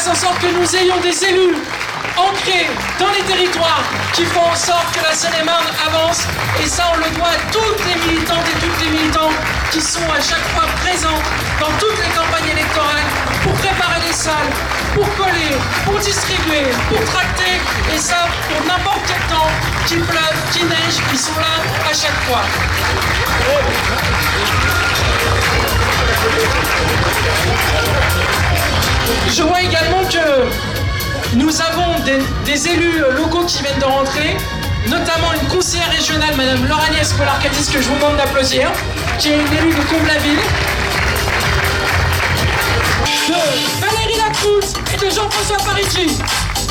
fasse en sorte que nous ayons des élus ancrés dans les territoires qui font en sorte que la Seine-et-Marne avance. Et ça, on le doit à toutes les militantes et toutes les militants qui sont à chaque fois présents dans toutes les campagnes électorales pour préparer les salles, pour coller, pour distribuer, pour tracter. Et ça, pour n'importe quel temps, qu'il pleuve, qu'il neige, ils sont là à chaque fois. Je vois également que nous avons des élus locaux qui viennent de rentrer, notamment une conseillère régionale, Madame Laure-Agnès Polar-Catis, que je vous demande d'applaudir, qui est une élue de Comble-la-Ville, de Valérie Lacroute et de Jean-François Parigi.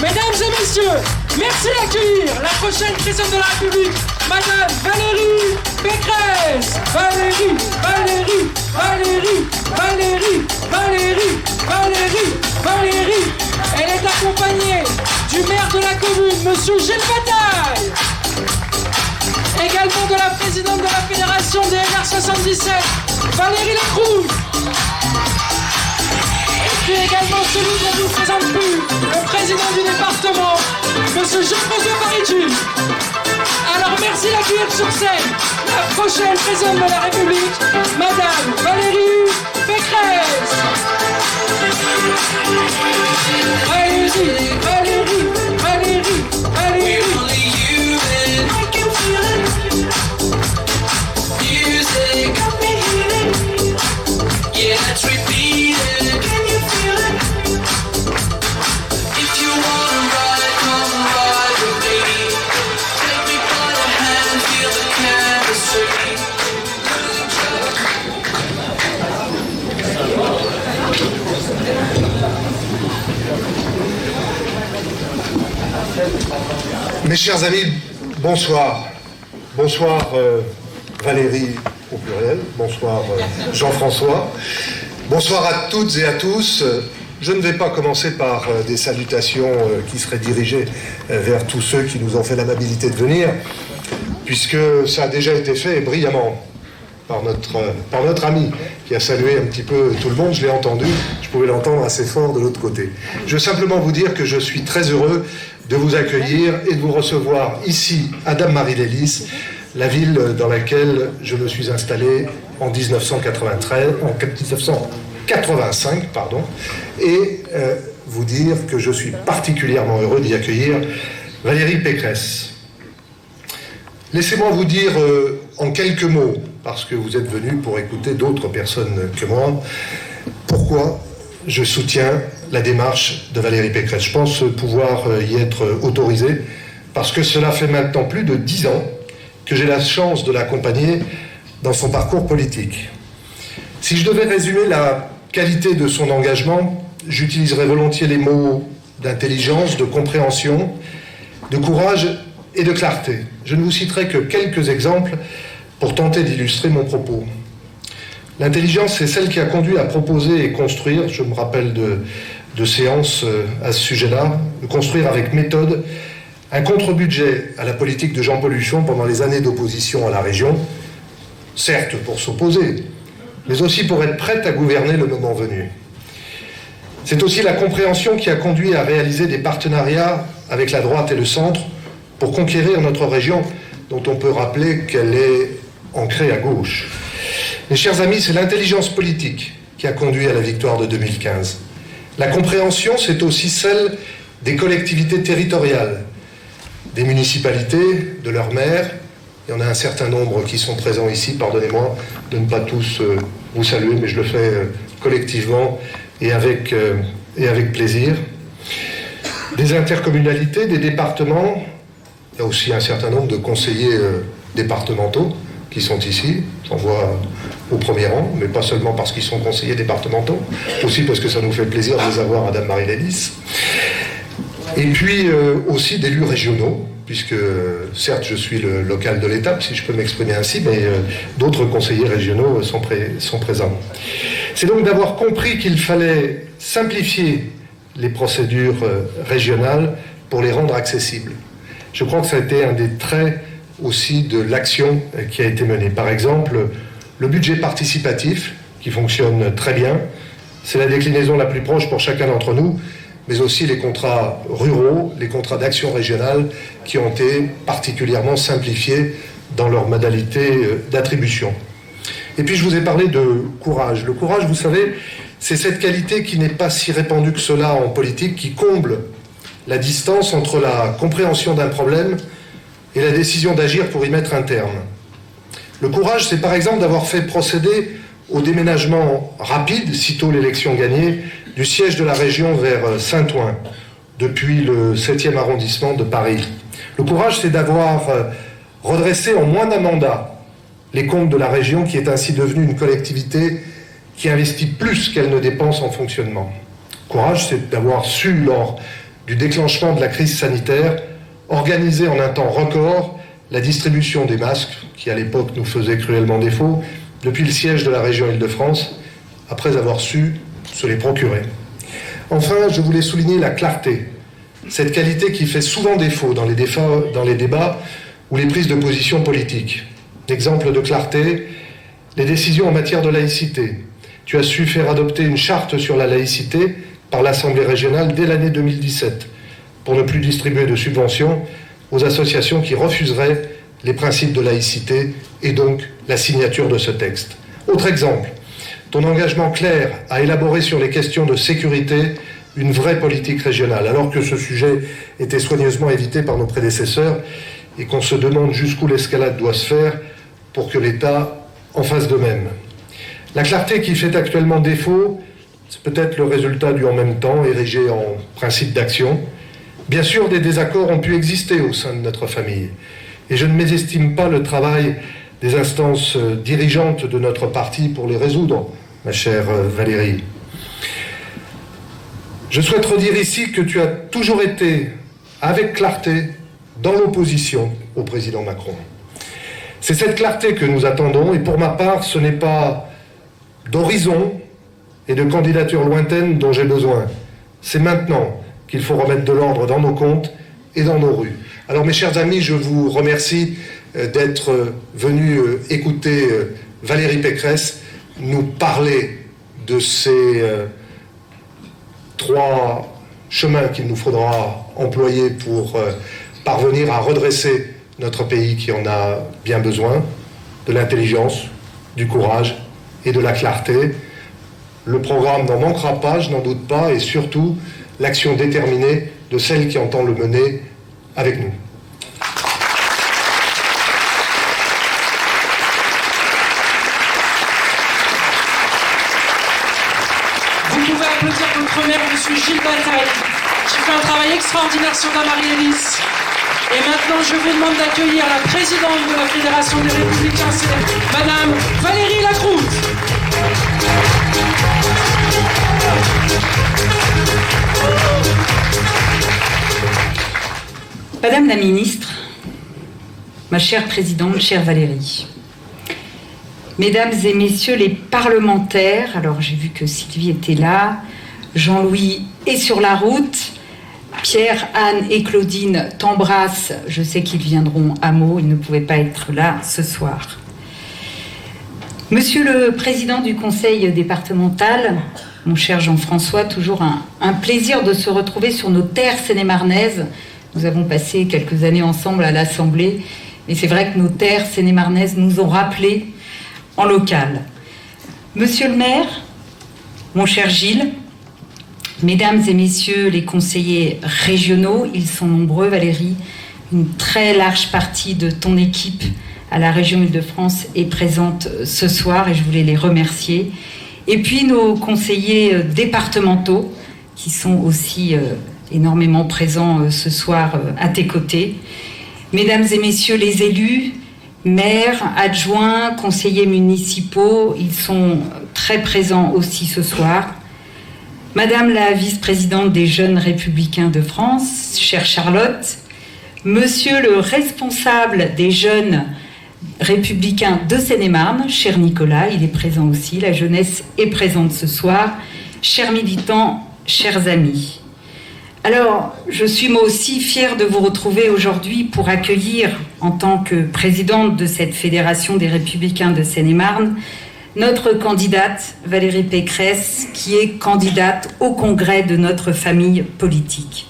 Mesdames et messieurs, merci d'accueillir la prochaine présidente de la République, Madame Valérie Pécresse. Valérie, Valérie, Valérie, Valérie, Valérie, Valérie, Valérie. Elle est accompagnée du maire de la commune, Monsieur Gilles Bataille. Également de la présidente de la fédération des LR 77, Valérie Lacroute. Et puis également celui qu'on ne vous présente plus, le président du département, Monsieur Jean-François Parigi. Alors merci d'accueillir sur scène la prochaine présidente de la République, Madame Valérie Pécresse. Allez-y, Valérie, Valérie, Valérie. Yeah, let's repeat it. Can you feel it? If you wanna ride, come ride with me. Take me by the hand, feel the chemistry. Mes chers amis, bonsoir. Bonsoir Valérie au pluriel, bonsoir Jean-François, bonsoir à toutes et à tous. Je ne vais pas commencer par des salutations qui seraient dirigées vers tous ceux qui nous ont fait l'amabilité de venir, puisque ça a déjà été fait brillamment par notre ami qui a salué un petit peu tout le monde. Je l'ai entendu, je pouvais l'entendre assez fort de l'autre côté. Je veux simplement vous dire que je suis très heureux de vous accueillir et de vous recevoir ici à Dame-Marie-lès-Lys, la ville dans laquelle je me suis installé en 1985, pardon, et vous dire que je suis particulièrement heureux d'y accueillir Valérie Pécresse. Laissez-moi vous dire en quelques mots, parce que vous êtes venus pour écouter d'autres personnes que moi, pourquoi je soutiens la démarche de Valérie Pécresse. Je pense pouvoir y être autorisé, parce que cela fait maintenant plus de 10 ans que j'ai la chance de l'accompagner dans son parcours politique. Si je devais résumer la qualité de son engagement, j'utiliserais volontiers les mots d'intelligence, de compréhension, de courage et de clarté. Je ne vous citerai que quelques exemples pour tenter d'illustrer mon propos. L'intelligence, c'est celle qui a conduit à proposer et construire, je me rappelle de séances à ce sujet-là, de construire avec méthode un contre-budget à la politique de Jean-Paul Huchon pendant les années d'opposition à la région, certes pour s'opposer, mais aussi pour être prête à gouverner le moment venu. C'est aussi la compréhension qui a conduit à réaliser des partenariats avec la droite et le centre pour conquérir notre région, dont on peut rappeler qu'elle est ancrée à gauche. Mes chers amis, c'est l'intelligence politique qui a conduit à la victoire de 2015. La compréhension, c'est aussi celle des collectivités territoriales, des municipalités, de leurs maires. Il y en a un certain nombre qui sont présents ici, pardonnez-moi de ne pas tous vous saluer, mais je le fais collectivement et avec plaisir. Des intercommunalités, des départements, il y a aussi un certain nombre de conseillers départementaux qui sont ici, j'en vois au premier rang, mais pas seulement parce qu'ils sont conseillers départementaux, aussi parce que ça nous fait plaisir de les avoir à Dame-Marie-lès-Lys. Et puis aussi d'élus régionaux, puisque certes je suis le local de l'étape, si je peux m'exprimer ainsi, mais d'autres conseillers régionaux sont présents. C'est donc d'avoir compris qu'il fallait simplifier les procédures régionales pour les rendre accessibles. Je crois que ça a été un des traits aussi de l'action qui a été menée. Par exemple, le budget participatif, qui fonctionne très bien, c'est la déclinaison la plus proche pour chacun d'entre nous mais aussi les contrats ruraux, les contrats d'action régionale qui ont été particulièrement simplifiés dans leur modalité d'attribution. Et puis je vous ai parlé de courage. Le courage, vous savez, c'est cette qualité qui n'est pas si répandue que cela en politique, qui comble la distance entre la compréhension d'un problème et la décision d'agir pour y mettre un terme. Le courage, c'est par exemple d'avoir fait procéder au déménagement rapide, sitôt l'élection gagnée, du siège de la région vers Saint-Ouen, depuis le 7e arrondissement de Paris. Le courage, c'est d'avoir redressé en moins d'un mandat les comptes de la région, qui est ainsi devenue une collectivité qui investit plus qu'elle ne dépense en fonctionnement. Courage, c'est d'avoir su, lors du déclenchement de la crise sanitaire, organiser en un temps record la distribution des masques, qui à l'époque nous faisait cruellement défaut, depuis le siège de la région Île-de-France, après avoir su se les procurer. Enfin, je voulais souligner la clarté, cette qualité qui fait souvent défaut dans les débats ou les prises de position politiques. Exemple de clarté, les décisions en matière de laïcité. Tu as su faire adopter une charte sur la laïcité par l'Assemblée régionale dès l'année 2017, pour ne plus distribuer de subventions aux associations qui refuseraient les principes de laïcité et donc la signature de ce texte. Autre exemple, ton engagement clair à élaborer sur les questions de sécurité une vraie politique régionale, alors que ce sujet était soigneusement évité par nos prédécesseurs et qu'on se demande jusqu'où l'escalade doit se faire pour que l'État en fasse de même. La clarté qui fait actuellement défaut, c'est peut-être le résultat du « en même temps » érigé en principe d'action. Bien sûr, des désaccords ont pu exister au sein de notre famille, et je ne mésestime pas le travail des instances dirigeantes de notre parti pour les résoudre, ma chère Valérie. Je souhaite redire ici que tu as toujours été, avec clarté, dans l'opposition au président Macron. C'est cette clarté que nous attendons, et pour ma part, ce n'est pas d'horizon et de candidatures lointaines dont j'ai besoin. C'est maintenant qu'il faut remettre de l'ordre dans nos comptes et dans nos rues. Alors mes chers amis, je vous remercie d'être venus écouter Valérie Pécresse nous parler de ces 3 chemins qu'il nous faudra employer pour parvenir à redresser notre pays qui en a bien besoin, de l'intelligence, du courage et de la clarté. Le programme n'en manquera pas, je n'en doute pas, et surtout l'action déterminée de celle qui entend le mener avec nous. Vous pouvez applaudir votre maire, M. Gilles Bataille, qui fait un travail extraordinaire sur la Marie-Élise. Et maintenant, je vous demande d'accueillir la présidente de la Fédération des Républicains, c'est Madame Valérie Lacroute. Madame la ministre, ma chère présidente, chère Valérie, mesdames et messieurs les parlementaires, alors j'ai vu que Sylvie était là, Jean-Louis est sur la route, Pierre, Anne et Claudine t'embrassent, je sais qu'ils viendront à Meaux, ils ne pouvaient pas être là ce soir. Monsieur le président du conseil départemental, mon cher Jean-François, toujours un plaisir de se retrouver sur nos terres seine-et-marnaises. Nous avons passé quelques années ensemble à l'Assemblée, et c'est vrai que nos terres seine-et-marnaises nous ont rappelé en local. Monsieur le maire, mon cher Gilles, mesdames et messieurs les conseillers régionaux, ils sont nombreux, Valérie, une très large partie de ton équipe à la région Île-de-France est présente ce soir et je voulais les remercier. Et puis nos conseillers départementaux qui sont aussi énormément présents ce soir à tes côtés. Mesdames et messieurs les élus, maires, adjoints, conseillers municipaux, ils sont très présents aussi ce soir. Madame la vice-présidente des Jeunes Républicains de France, chère Charlotte, Monsieur le responsable des Jeunes Républicains de Seine-et-Marne, cher Nicolas, il est présent aussi, la jeunesse est présente ce soir, chers militants, chers amis. Alors, je suis moi aussi fière de vous retrouver aujourd'hui pour accueillir, en tant que présidente de cette Fédération des Républicains de Seine-et-Marne, notre candidate Valérie Pécresse, qui est candidate au congrès de notre famille politique.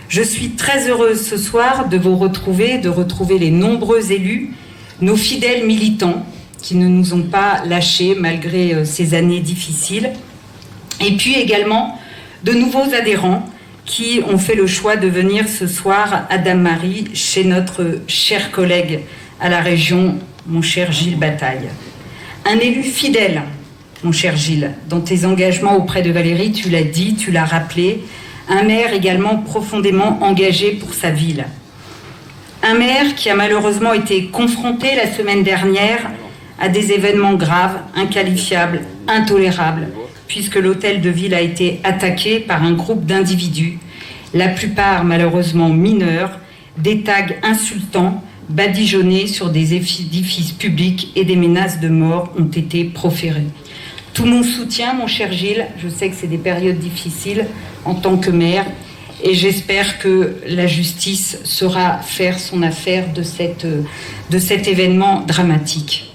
Je suis très heureuse ce soir de vous retrouver, de retrouver les nombreux élus, nos fidèles militants qui ne nous ont pas lâchés malgré ces années difficiles, et puis également de nouveaux adhérents qui ont fait le choix de venir ce soir à Dame-Marie chez notre cher collègue à la région, mon cher Gilles Bataille. Un élu fidèle, mon cher Gilles, dans tes engagements auprès de Valérie, tu l'as dit, tu l'as rappelé, un maire également profondément engagé pour sa ville. Un maire qui a malheureusement été confronté la semaine dernière à des événements graves, inqualifiables, intolérables, puisque l'hôtel de ville a été attaqué par un groupe d'individus, la plupart malheureusement mineurs, des tags insultants, badigeonnés sur des édifices publics et des menaces de mort ont été proférées. Tout mon soutien, mon cher Gilles, je sais que c'est des périodes difficiles en tant que maire, et j'espère que la justice saura faire son affaire de cet événement dramatique.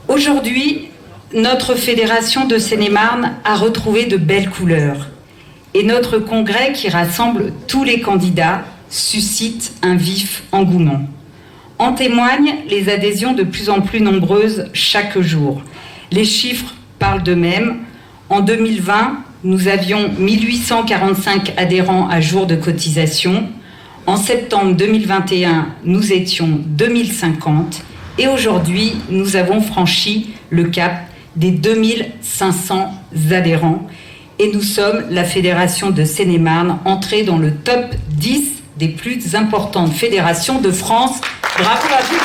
Aujourd'hui, notre fédération de Seine-et-Marne a retrouvé de belles couleurs, et notre congrès qui rassemble tous les candidats suscite un vif engouement. En témoignent les adhésions de plus en plus nombreuses chaque jour. Les chiffres parlent d'eux-mêmes. En 2020, nous avions 1845 adhérents à jour de cotisation. En septembre 2021, nous étions 2050. Et aujourd'hui, nous avons franchi le cap des 2500 adhérents. Et nous sommes la fédération de Seine-et-Marne, entrée dans le top 10 des plus importantes fédérations de France. Bravo à vous.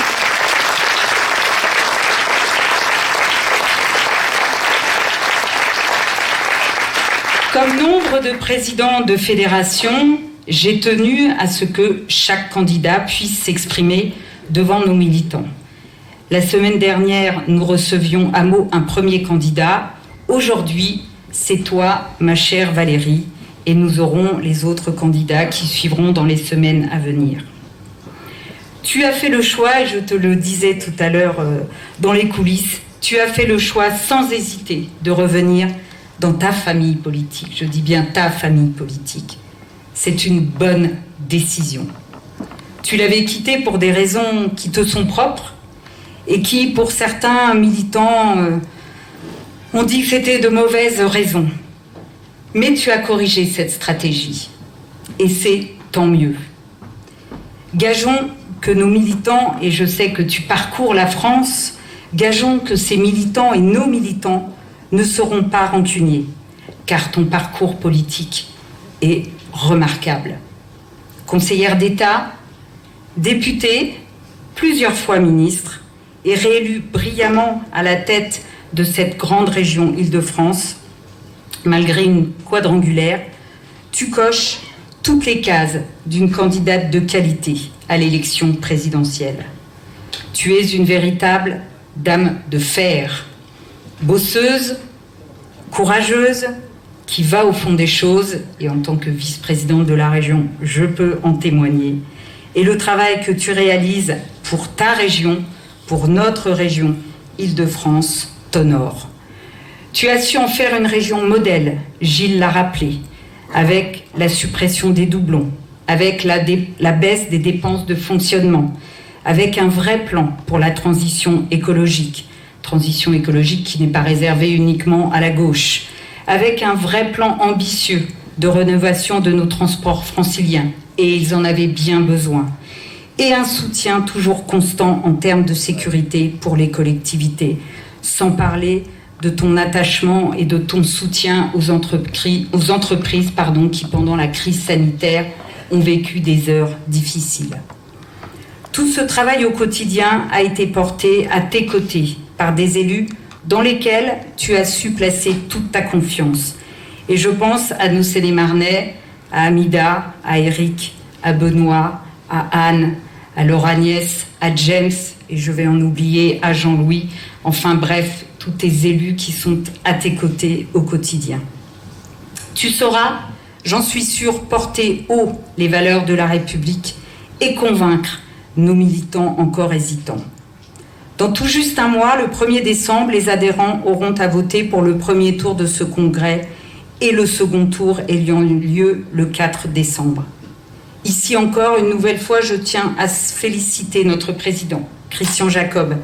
Comme nombre de présidents de fédérations, j'ai tenu à ce que chaque candidat puisse s'exprimer devant nos militants. La semaine dernière, nous recevions à Meaux un premier candidat. Aujourd'hui, c'est toi, ma chère Valérie, et nous aurons les autres candidats qui suivront dans les semaines à venir. Tu as fait le choix, et je te le disais tout à l'heure dans les coulisses, tu as fait le choix sans hésiter de revenir dans ta famille politique. Je dis bien ta famille politique. C'est une bonne décision. Tu l'avais quittée pour des raisons qui te sont propres et qui, pour certains militants, ont dit que c'était de mauvaises raisons. Mais tu as corrigé cette stratégie. Et c'est tant mieux. Gageons que nos militants, et je sais que tu parcours la France, gageons que ces militants et nos militants ne seront pas rancuniers, car ton parcours politique est remarquable. Conseillère d'État, députée, plusieurs fois ministre, et réélue brillamment à la tête de cette grande région Île-de-France, malgré une quadrangulaire, tu coches toutes les cases d'une candidate de qualité à l'élection présidentielle. Tu es une véritable dame de fer, bosseuse, courageuse, qui va au fond des choses, et en tant que vice-présidente de la région, je peux en témoigner. Et le travail que tu réalises pour ta région, pour notre région Île-de-France, t'honore. Tu as su en faire une région modèle, Gilles l'a rappelé, avec la suppression des doublons, avec la baisse des dépenses de fonctionnement, avec un vrai plan pour la transition écologique qui n'est pas réservée uniquement à la gauche, avec un vrai plan ambitieux de rénovation de nos transports franciliens, et ils en avaient bien besoin, et un soutien toujours constant en termes de sécurité pour les collectivités, sans parler de ton attachement et de ton soutien aux entreprises qui, pendant la crise sanitaire, ont vécu des heures difficiles. Tout ce travail au quotidien a été porté à tes côtés par des élus dans lesquels tu as su placer toute ta confiance. Et je pense à nos Seine-et-Marnais, à Amida, à Eric, à Benoît, à Anne, à Laure-Agnès, à James, et je vais en oublier, à Jean-Louis, enfin bref, tous tes élus qui sont à tes côtés au quotidien. Tu sauras, j'en suis sûre, porter haut les valeurs de la République et convaincre nos militants encore hésitants. Dans tout juste un mois, le 1er décembre, les adhérents auront à voter pour le premier tour de ce congrès et le second tour ayant lieu le 4 décembre. Ici encore, une nouvelle fois, je tiens à féliciter notre président, Christian Jacob,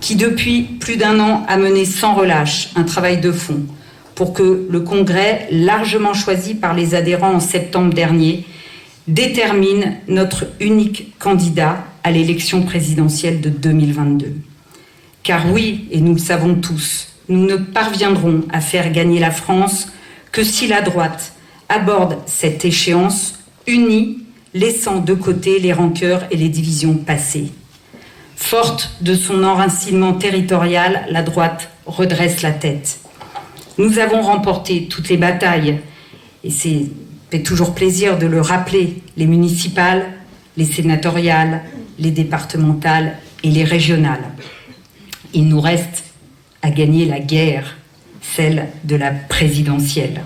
qui depuis plus d'1 an a mené sans relâche un travail de fond pour que le congrès, largement choisi par les adhérents en septembre dernier, détermine notre unique candidat à l'élection présidentielle de 2022. Car oui, et nous le savons tous, nous ne parviendrons à faire gagner la France que si la droite aborde cette échéance unie, laissant de côté les rancœurs et les divisions passées. Forte de son enracinement territorial, la droite redresse la tête. Nous avons remporté toutes les batailles, et c'est fait toujours plaisir de le rappeler, les municipales, les sénatoriales, les départementales et les régionales. Il nous reste à gagner la guerre, celle de la présidentielle.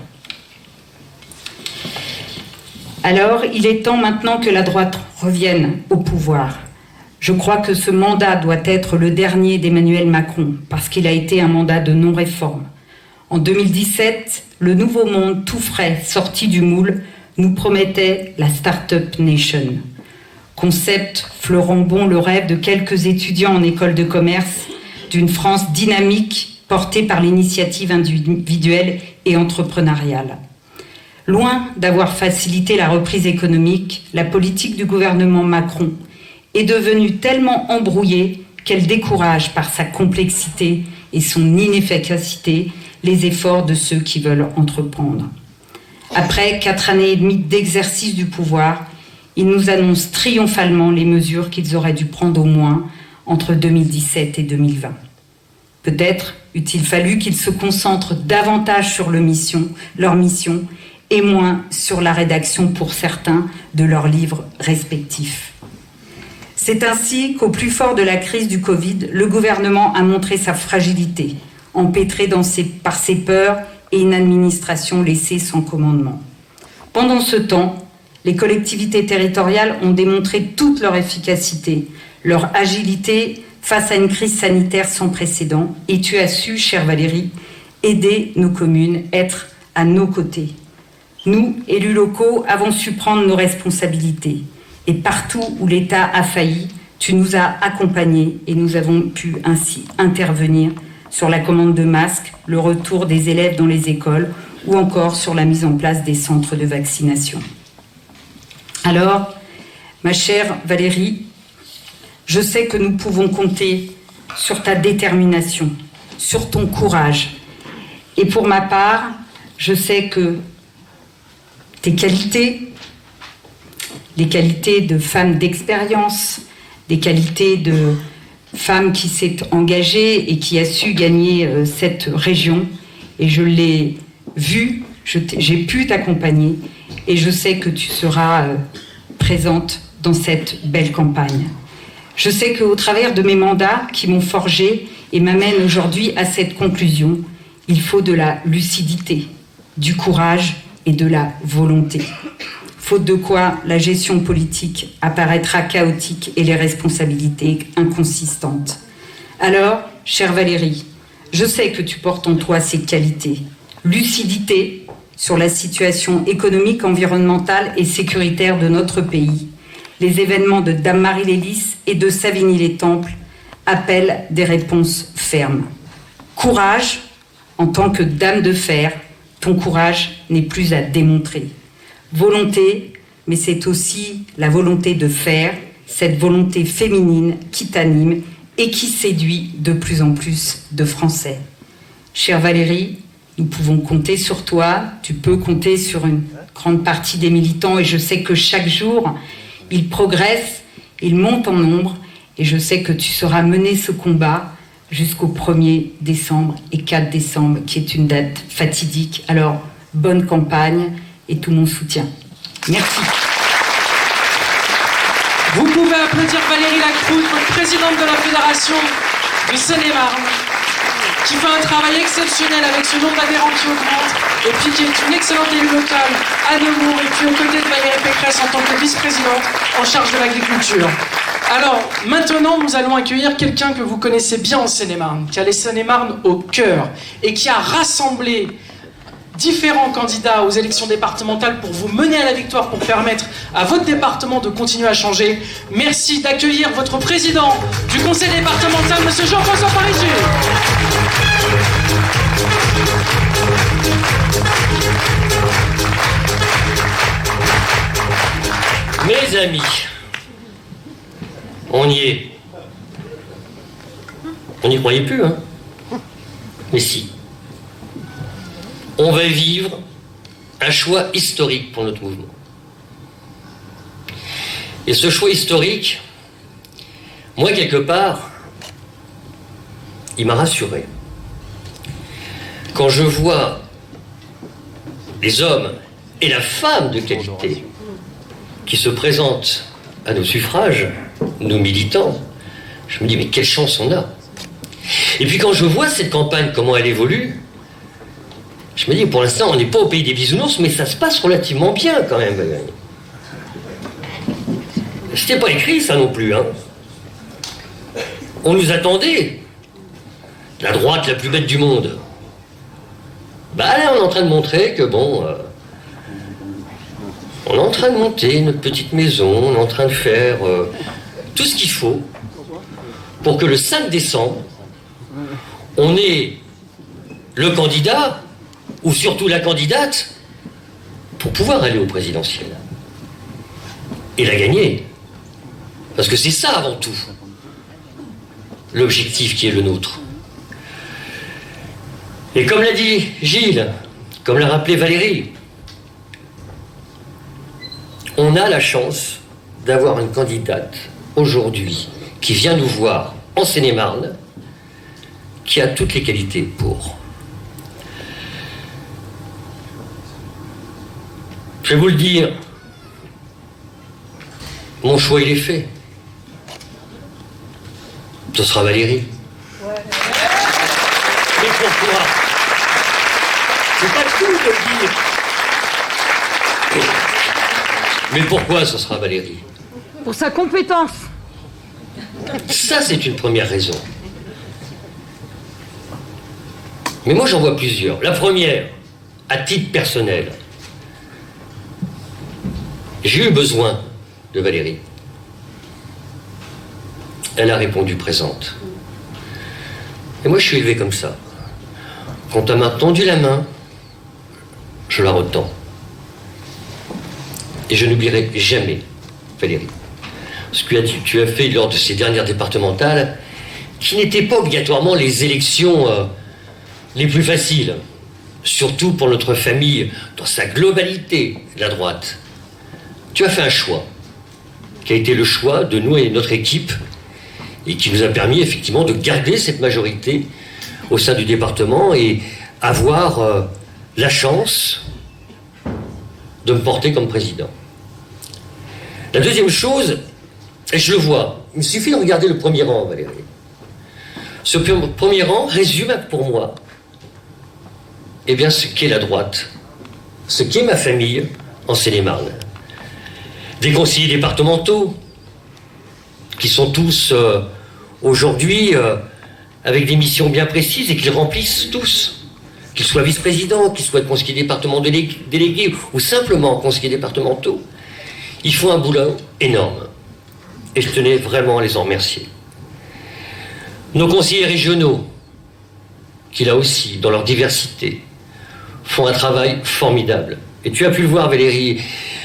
Alors, il est temps maintenant que la droite revienne au pouvoir. Je crois que ce mandat doit être le dernier d'Emmanuel Macron, parce qu'il a été un mandat de non-réforme. En 2017, le nouveau monde tout frais, sorti du moule, nous promettait la Start-up Nation. Concept fleurant bon le rêve de quelques étudiants en école de commerce, d'une France dynamique portée par l'initiative individuelle et entrepreneuriale. Loin d'avoir facilité la reprise économique, la politique du gouvernement Macron est devenue tellement embrouillée qu'elle décourage par sa complexité et son inefficacité les efforts de ceux qui veulent entreprendre. Après 4 années et demie d'exercice du pouvoir, ils nous annoncent triomphalement les mesures qu'ils auraient dû prendre au moins entre 2017 et 2020. Peut-être eût-il fallu qu'ils se concentrent davantage sur leur mission et moins sur la rédaction pour certains de leurs livres respectifs. C'est ainsi qu'au plus fort de la crise du Covid, le gouvernement a montré sa fragilité, empêtré par ses peurs et une administration laissée sans commandement. Pendant ce temps, les collectivités territoriales ont démontré toute leur efficacité, leur agilité face à une crise sanitaire sans précédent. Et tu as su, chère Valérie, aider nos communes, être à nos côtés. Nous, élus locaux, avons su prendre nos responsabilités. Et partout où l'État a failli, tu nous as accompagnés et nous avons pu ainsi intervenir sur la commande de masques, le retour des élèves dans les écoles ou encore sur la mise en place des centres de vaccination. Alors, ma chère Valérie, je sais que nous pouvons compter sur ta détermination, sur ton courage. Et pour ma part, je sais que tes qualités, les qualités de femme d'expérience, des qualités de femme qui s'est engagée et qui a su gagner cette région. Et je l'ai vu, j'ai pu t'accompagner et je sais que tu seras présente dans cette belle campagne. Je sais qu'au travers de mes mandats qui m'ont forgée et m'amènent aujourd'hui à cette conclusion, il faut de la lucidité, du courage et de la volonté. Faute de quoi, la gestion politique apparaîtra chaotique et les responsabilités inconsistantes. Alors, chère Valérie, je sais que tu portes en toi ces qualités. Lucidité sur la situation économique, environnementale et sécuritaire de notre pays. Les événements de Dame Marie-Lélis et de Savigny-les-Temples appellent des réponses fermes. Courage, en tant que dame de fer, ton courage n'est plus à démontrer. Volonté, mais c'est aussi la volonté de faire, cette volonté féminine qui t'anime et qui séduit de plus en plus de Français. Chère Valérie, nous pouvons compter sur toi, tu peux compter sur une grande partie des militants et je sais que chaque jour, ils progressent, ils montent en nombre et je sais que tu sauras mener ce combat jusqu'au 1er décembre et 4 décembre, qui est une date fatidique. Alors, bonne campagne et tout mon soutien. Merci. Vous pouvez applaudir Valérie Lacroute, présidente de la Fédération du Seine-et-Marne, qui fait un travail exceptionnel avec ce nombre d'adhérents qui augmente, et puis qui est une excellente élue locale à Nemours, et puis aux côtés de Valérie Pécresse en tant que vice-présidente en charge de l'agriculture. Alors, maintenant, nous allons accueillir quelqu'un que vous connaissez bien en Seine-et-Marne, qui a les Seine-et-Marne au cœur et qui a rassemblé différents candidats aux élections départementales pour vous mener à la victoire, pour permettre à votre département de continuer à changer. Merci d'accueillir votre président du conseil départemental, monsieur Jean-François Parisot. Mes amis, on y est. On n'y croyait plus, hein? Mais si. On va vivre un choix historique pour notre mouvement. Et ce choix historique, moi, quelque part, il m'a rassuré. Quand je vois les hommes et la femme de qualité qui se présentent à nos suffrages, nos militants, je me dis, mais quelle chance on a. Et puis quand je vois cette campagne, comment elle évolue, je me dis, pour l'instant, on n'est pas au pays des bisounours, mais ça se passe relativement bien quand même. C'était pas écrit ça non plus, hein. On nous attendait. La droite la plus bête du monde. Bah là, on est en train de montrer que bon... on est en train de monter notre petite maison, on est en train de faire tout ce qu'il faut pour que le 5 décembre, on ait le candidat, ou surtout la candidate, pour pouvoir aller au présidentiel. Et la gagner. Parce que c'est ça avant tout, l'objectif qui est le nôtre. Et comme l'a dit Gilles, comme l'a rappelé Valérie, on a la chance d'avoir une candidate aujourd'hui qui vient nous voir en Seine-et-Marne, qui a toutes les qualités pour. Je vais vous le dire, mon choix il est fait. Ce sera Valérie. Ouais. Mais pourquoi? C'est pas tout de le dire. Mais pourquoi ce sera Valérie? Pour sa compétence. Ça, c'est une première raison. Mais moi, j'en vois plusieurs. La première, à titre personnel, j'ai eu besoin de Valérie. Elle a répondu présente. Et moi, je suis élevé comme ça. Quand elle m'a tendu la main, je la retends. Et je n'oublierai jamais, Valérie, ce que tu as fait lors de ces dernières départementales, qui n'étaient pas obligatoirement les élections les plus faciles, surtout pour notre famille, dans sa globalité, la droite. Tu as fait un choix, qui a été le choix de nous et notre équipe, et qui nous a permis effectivement de garder cette majorité au sein du département et avoir la chance de me porter comme président. La deuxième chose, et je le vois, il me suffit de regarder le premier rang, Valérie. Ce premier rang résume pour moi eh bien, ce qu'est la droite, ce qu'est ma famille en Seine-et-Marne. Des conseillers départementaux qui sont tous aujourd'hui avec des missions bien précises et qu'ils remplissent tous, qu'ils soient vice-présidents, qu'ils soient conseillers départementaux délégués ou simplement conseillers départementaux. Ils font un boulot énorme et je tenais vraiment à les en remercier. Nos conseillers régionaux, qui là aussi, dans leur diversité, font un travail formidable. Et tu as pu le voir, Valérie,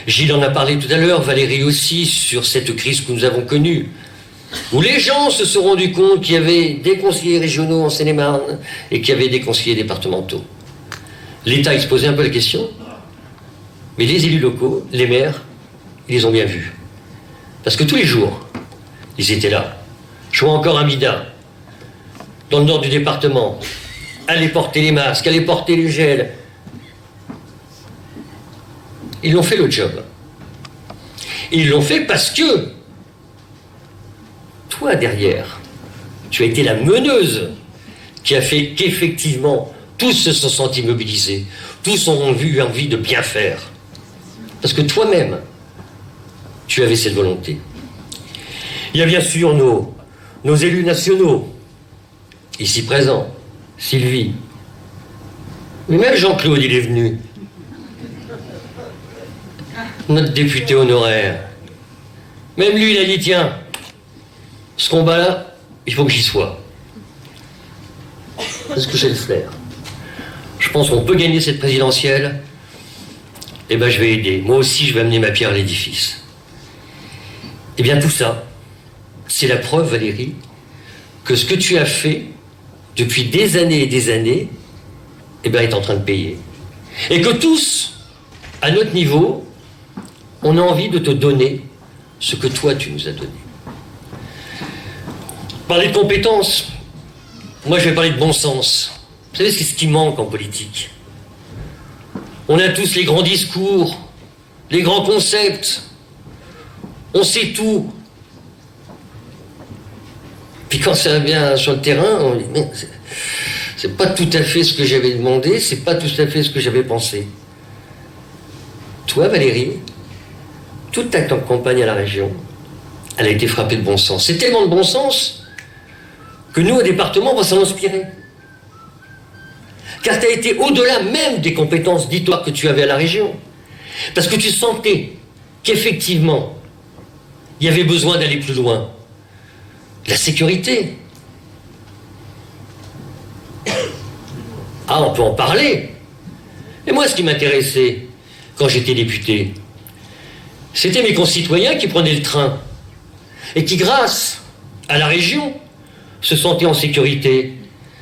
Gilles en a parlé tout à l'heure, Valérie aussi, sur cette crise que nous avons connue, où les gens se sont rendus compte qu'il y avait des conseillers régionaux en Seine-et-Marne et qu'il y avait des conseillers départementaux. L'État, il se posait un peu la question, mais les élus locaux, les maires, ils les ont bien vus. Parce que tous les jours, ils étaient là. Je vois encore un Mida, dans le nord du département, aller porter les masques, aller porter les gels. Ils l'ont fait le job. Et ils l'ont fait parce que toi, derrière, tu as été la meneuse qui a fait qu'effectivement, tous se sont sentis mobilisés. Tous ont eu envie de bien faire. Parce que toi-même, tu avais cette volonté. Il y a bien sûr nos élus nationaux, ici présents, Sylvie. Mais même Jean-Claude, il est venu. Notre député honoraire. Même lui, il a dit, tiens, ce combat-là, il faut que j'y sois. Parce que j'ai le flair. Je pense qu'on peut gagner cette présidentielle. Eh bien, je vais aider. Moi aussi, je vais amener ma pierre à l'édifice. Eh bien, tout ça, c'est la preuve, Valérie, que ce que tu as fait depuis des années et des années, eh bien, est en train de payer. Et que tous, à notre niveau, on a envie de te donner ce que toi, tu nous as donné. Parler de compétences, moi, je vais parler de bon sens. Vous savez, c'est ce qui manque en politique. On a tous les grands discours, les grands concepts. On sait tout. Puis quand ça vient sur le terrain, on dit, mais c'est pas tout à fait ce que j'avais demandé, c'est pas tout à fait ce que j'avais pensé. Toi, Valérie, toute ta campagne à la région, elle a été frappée de bon sens. C'est tellement de bon sens que nous, au département, on va s'en inspirer. Car tu as été au-delà même des compétences d'histoire que tu avais à la région. Parce que tu sentais qu'effectivement, il y avait besoin d'aller plus loin. La sécurité. Ah, on peut en parler. Et moi, ce qui m'intéressait, quand j'étais député, c'était mes concitoyens qui prenaient le train et qui, grâce à la région, se sentaient en sécurité.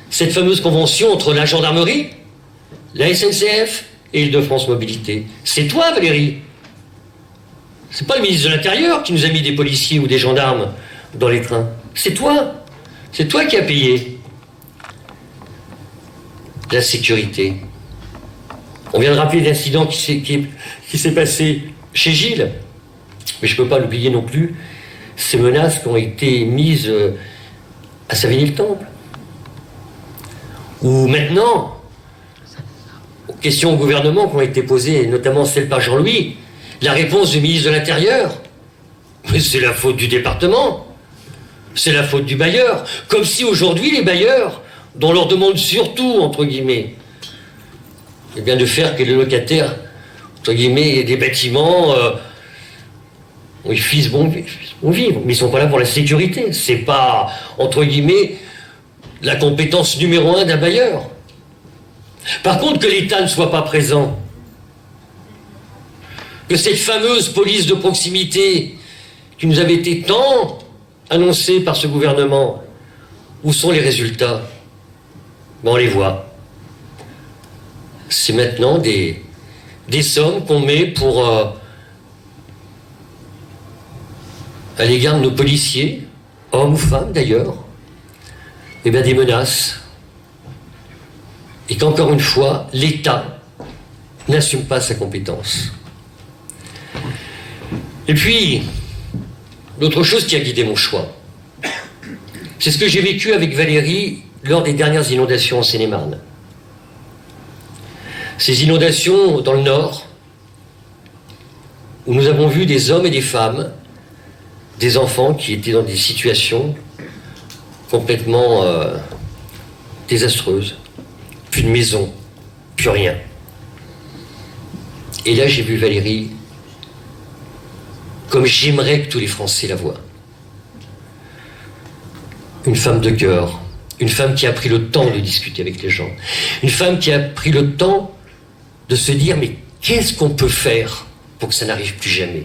Cette fameuse convention entre la gendarmerie, la SNCF et Île-de-France Mobilité. C'est toi, Valérie. C'est pas le ministre de l'Intérieur qui nous a mis des policiers ou des gendarmes dans les trains. C'est toi. C'est toi qui as payé. La sécurité. On vient de rappeler l'incident qui s'est passé chez Gilles. Mais je ne peux pas l'oublier non plus, ces menaces qui ont été mises à Savigny-le-Temple. Ou maintenant, aux questions au gouvernement qui ont été posées, notamment celle par Jean-Louis, la réponse du ministre de l'Intérieur. Mais c'est la faute du département. C'est la faute du bailleur. Comme si aujourd'hui les bailleurs, dont on leur demande surtout, entre guillemets, eh bien de faire que les locataires, entre guillemets, des bâtiments où ils puissent bon vivre. Mais ils ne sont pas là pour la sécurité. C'est pas, entre guillemets, la compétence numéro 1 d'un bailleur. Par contre, que l'État ne soit pas présent, que cette fameuse police de proximité qui nous avait été tant annoncée par ce gouvernement, où sont les résultats? Bon, on les voit. C'est maintenant des sommes qu'on met pour à l'égard de nos policiers, hommes ou femmes d'ailleurs, et bien des menaces. Et qu'encore une fois, l'État n'assume pas sa compétence. Et puis, l'autre chose qui a guidé mon choix, c'est ce que j'ai vécu avec Valérie lors des dernières inondations en Seine-et-Marne. Ces inondations dans le Nord, où nous avons vu des hommes et des femmes, des enfants qui étaient dans des situations complètement désastreuses. Plus de maison, plus rien. Et là, j'ai vu Valérie comme j'aimerais que tous les Français la voient. Une femme de cœur, une femme qui a pris le temps de discuter avec les gens, une femme qui a pris le temps de se dire mais qu'est-ce qu'on peut faire pour que ça n'arrive plus jamais?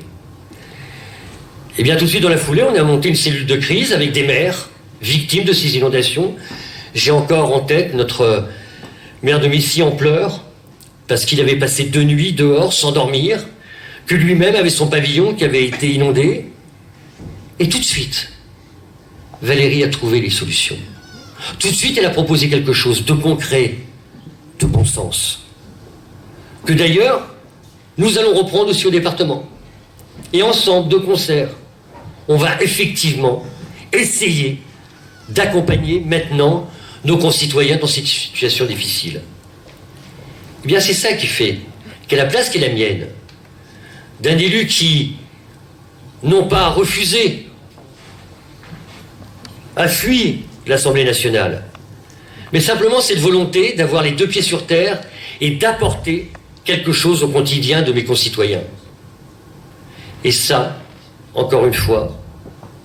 Et bien tout de suite dans la foulée, on a monté une cellule de crise avec des maires victimes de ces inondations. J'ai encore en tête notre maire de Missy en pleurs parce qu'il avait passé 2 nuits dehors sans dormir, que lui-même avait son pavillon qui avait été inondé. Et tout de suite, Valérie a trouvé les solutions. Tout de suite, elle a proposé quelque chose de concret, de bon sens. Que d'ailleurs, nous allons reprendre aussi au département. Et ensemble, de concert, on va effectivement essayer d'accompagner maintenant nos concitoyens dans cette situation difficile. Eh bien, c'est ça qui fait qu'à la place qui est la mienne, d'un élu qui, non pas refusé, a fui l'Assemblée nationale. Mais simplement cette volonté d'avoir les deux pieds sur terre et d'apporter quelque chose au quotidien de mes concitoyens. Et ça, encore une fois,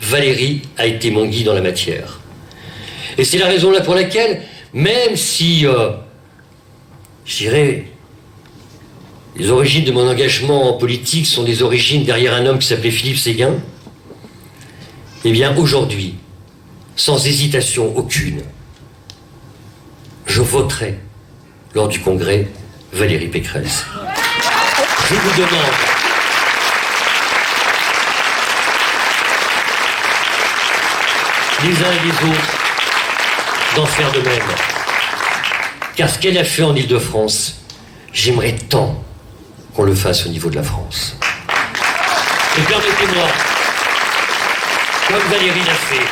Valérie a été mon guide en la matière. Et c'est la raison là pour laquelle, même si, je dirais, les origines de mon engagement en politique sont des origines derrière un homme qui s'appelait Philippe Séguin, eh bien aujourd'hui, sans hésitation aucune, je voterai lors du congrès Valérie Pécresse. Je vous demande les uns et les autres d'en faire de même. Car ce qu'elle a fait en Île-de-France, j'aimerais tant qu'on le fasse au niveau de la France. Et permettez-moi, comme Valérie l'a fait,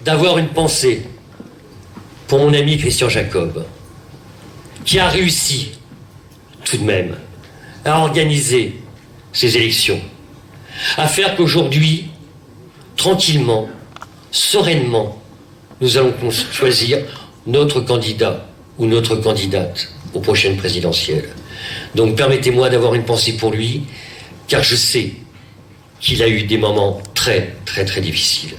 d'avoir une pensée pour mon ami Christian Jacob, qui a réussi tout de même à organiser ces élections, à faire qu'aujourd'hui, tranquillement, sereinement, nous allons choisir notre candidat ou notre candidate aux prochaines présidentielles. Donc permettez-moi d'avoir une pensée pour lui, car je sais qu'il a eu des moments très, très, très difficiles.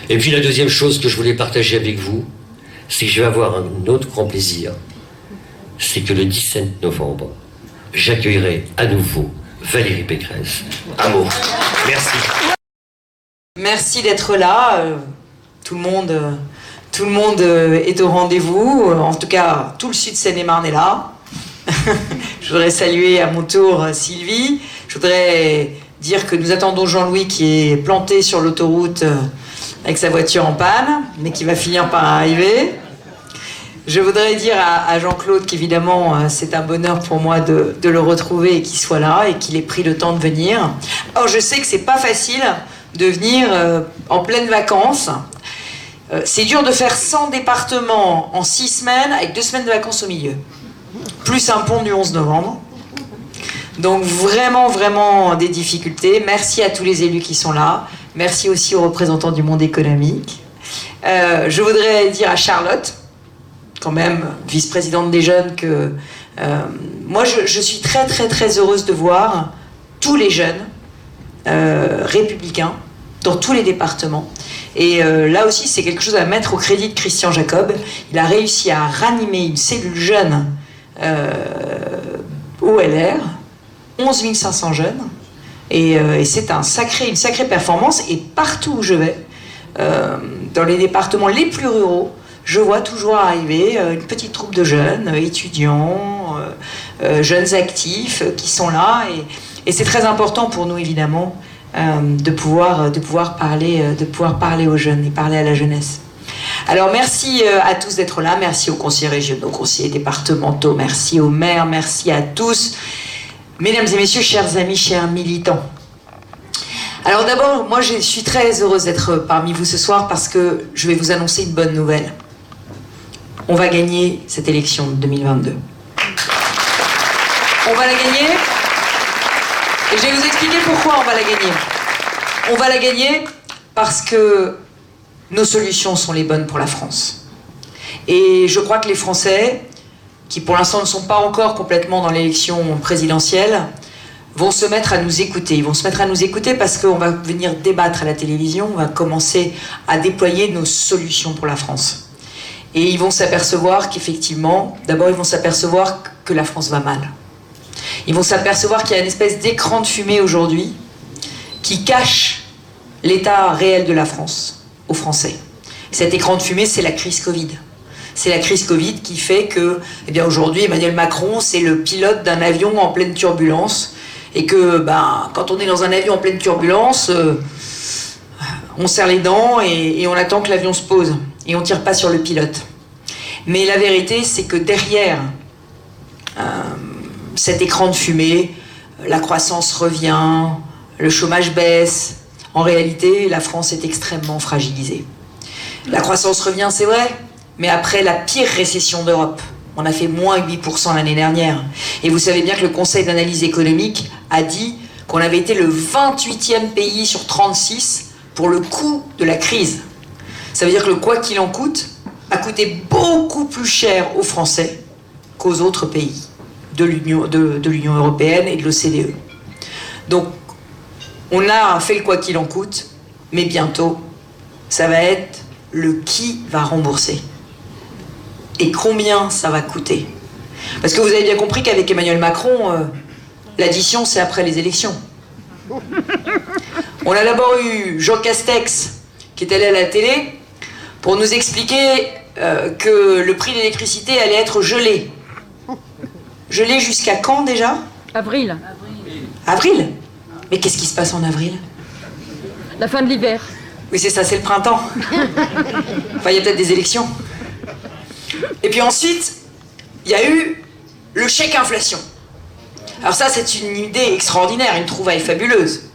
Et puis la deuxième chose que je voulais partager avec vous, c'est que je vais avoir un autre grand plaisir, c'est que le 17 novembre, j'accueillerai à nouveau Valérie Pécresse. Amour. Merci. Merci d'être là. Tout le monde est au rendez-vous. En tout cas, tout le sud Seine-et-Marne est là. Je voudrais saluer à mon tour Sylvie. Je voudrais dire que nous attendons Jean-Louis qui est planté sur l'autoroute avec sa voiture en panne, mais qui va finir par arriver. Je voudrais dire à Jean-Claude qu'évidemment c'est un bonheur pour moi de le retrouver et qu'il soit là et qu'il ait pris le temps de venir. Or je sais que c'est pas facile de venir en pleine vacances. C'est dur de faire 100 départements en 6 semaines avec 2 semaines de vacances au milieu. Plus un pont du 11 novembre. Donc vraiment, vraiment des difficultés. Merci à tous les élus qui sont là. Merci aussi aux représentants du monde économique. Je voudrais dire à Charlotte, quand même vice-présidente des jeunes, que moi je suis très, très, très heureuse de voir tous les jeunes républicains dans tous les départements. Et là aussi, c'est quelque chose à mettre au crédit de Christian Jacob. Il a réussi à ranimer une cellule jeune au LR, 11 500 jeunes. Et c'est une sacrée performance. Et partout où je vais, dans les départements les plus ruraux, je vois toujours arriver une petite troupe de jeunes, étudiants, jeunes actifs qui sont là. Et c'est très important pour nous, évidemment, de pouvoir parler aux jeunes et parler à la jeunesse. Alors merci à tous d'être là, merci aux conseillers régionaux, conseillers départementaux, merci aux maires, merci à tous. Mesdames et messieurs, chers amis, chers militants. Alors d'abord, moi je suis très heureuse d'être parmi vous ce soir parce que je vais vous annoncer une bonne nouvelle. On va gagner cette élection de 2022. On va la gagner. Et je vais vous expliquer pourquoi on va la gagner. On va la gagner parce que nos solutions sont les bonnes pour la France. Et je crois que les Français, qui pour l'instant ne sont pas encore complètement dans l'élection présidentielle, vont se mettre à nous écouter. Ils vont se mettre à nous écouter parce qu'on va venir débattre à la télévision, on va commencer à déployer nos solutions pour la France. Et ils vont s'apercevoir qu'effectivement, d'abord ils vont s'apercevoir que la France va mal. Ils vont s'apercevoir qu'il y a une espèce d'écran de fumée aujourd'hui qui cache l'état réel de la France aux Français. Cet écran de fumée, c'est la crise Covid. C'est la crise Covid qui fait que, eh bien aujourd'hui, Emmanuel Macron, c'est le pilote d'un avion en pleine turbulence. Et que, quand on est dans un avion en pleine turbulence, on serre les dents et on attend que l'avion se pose. Et on ne tire pas sur le pilote. Mais la vérité, c'est que derrière cet écran de fumée, la croissance revient, le chômage baisse. En réalité, la France est extrêmement fragilisée. La croissance revient, c'est vrai, mais après la pire récession d'Europe. On a fait moins 8% l'année dernière. Et vous savez bien que le Conseil d'analyse économique a dit qu'on avait été le 28e pays sur 36 pour le coût de la crise. Ça veut dire que le quoi qu'il en coûte a coûté beaucoup plus cher aux Français qu'aux autres pays de l'Union européenne et de l'OCDE. Donc, on a fait le quoi qu'il en coûte, mais bientôt, ça va être le qui va rembourser. Et combien ça va coûter. Parce que vous avez bien compris qu'avec Emmanuel Macron, l'addition, c'est après les élections. On a d'abord eu Jean Castex, qui est allé à la télé, pour nous expliquer que le prix de l'électricité allait être gelé. Gelé jusqu'à quand déjà? Avril. Avril? Mais qu'est-ce qui se passe en avril? La fin de l'hiver. Oui, c'est ça, c'est le printemps. Enfin, il y a peut-être des élections. Et puis ensuite, il y a eu le chèque inflation. Alors ça, c'est une idée extraordinaire, une trouvaille fabuleuse.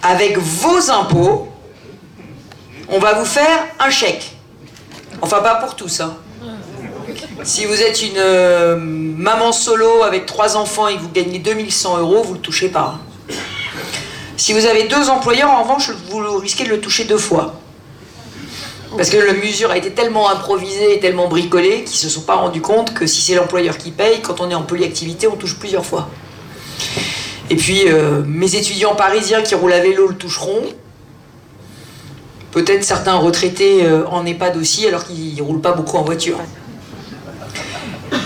Avec vos impôts, on va vous faire un chèque. Enfin, pas pour tous, hein. Si vous êtes une maman solo avec 3 enfants et que vous gagnez 2100 €, vous ne le touchez pas. Si vous avez 2 employeurs, en revanche, vous risquez de le toucher 2 fois. Parce que la mesure a été tellement improvisée et tellement bricolée qu'ils ne se sont pas rendus compte que si c'est l'employeur qui paye, quand on est en polyactivité, on touche plusieurs fois. Et puis, mes étudiants parisiens qui roulent à vélo le toucheront. Peut-être certains retraités en EHPAD aussi, alors qu'ils ne roulent pas beaucoup en voiture.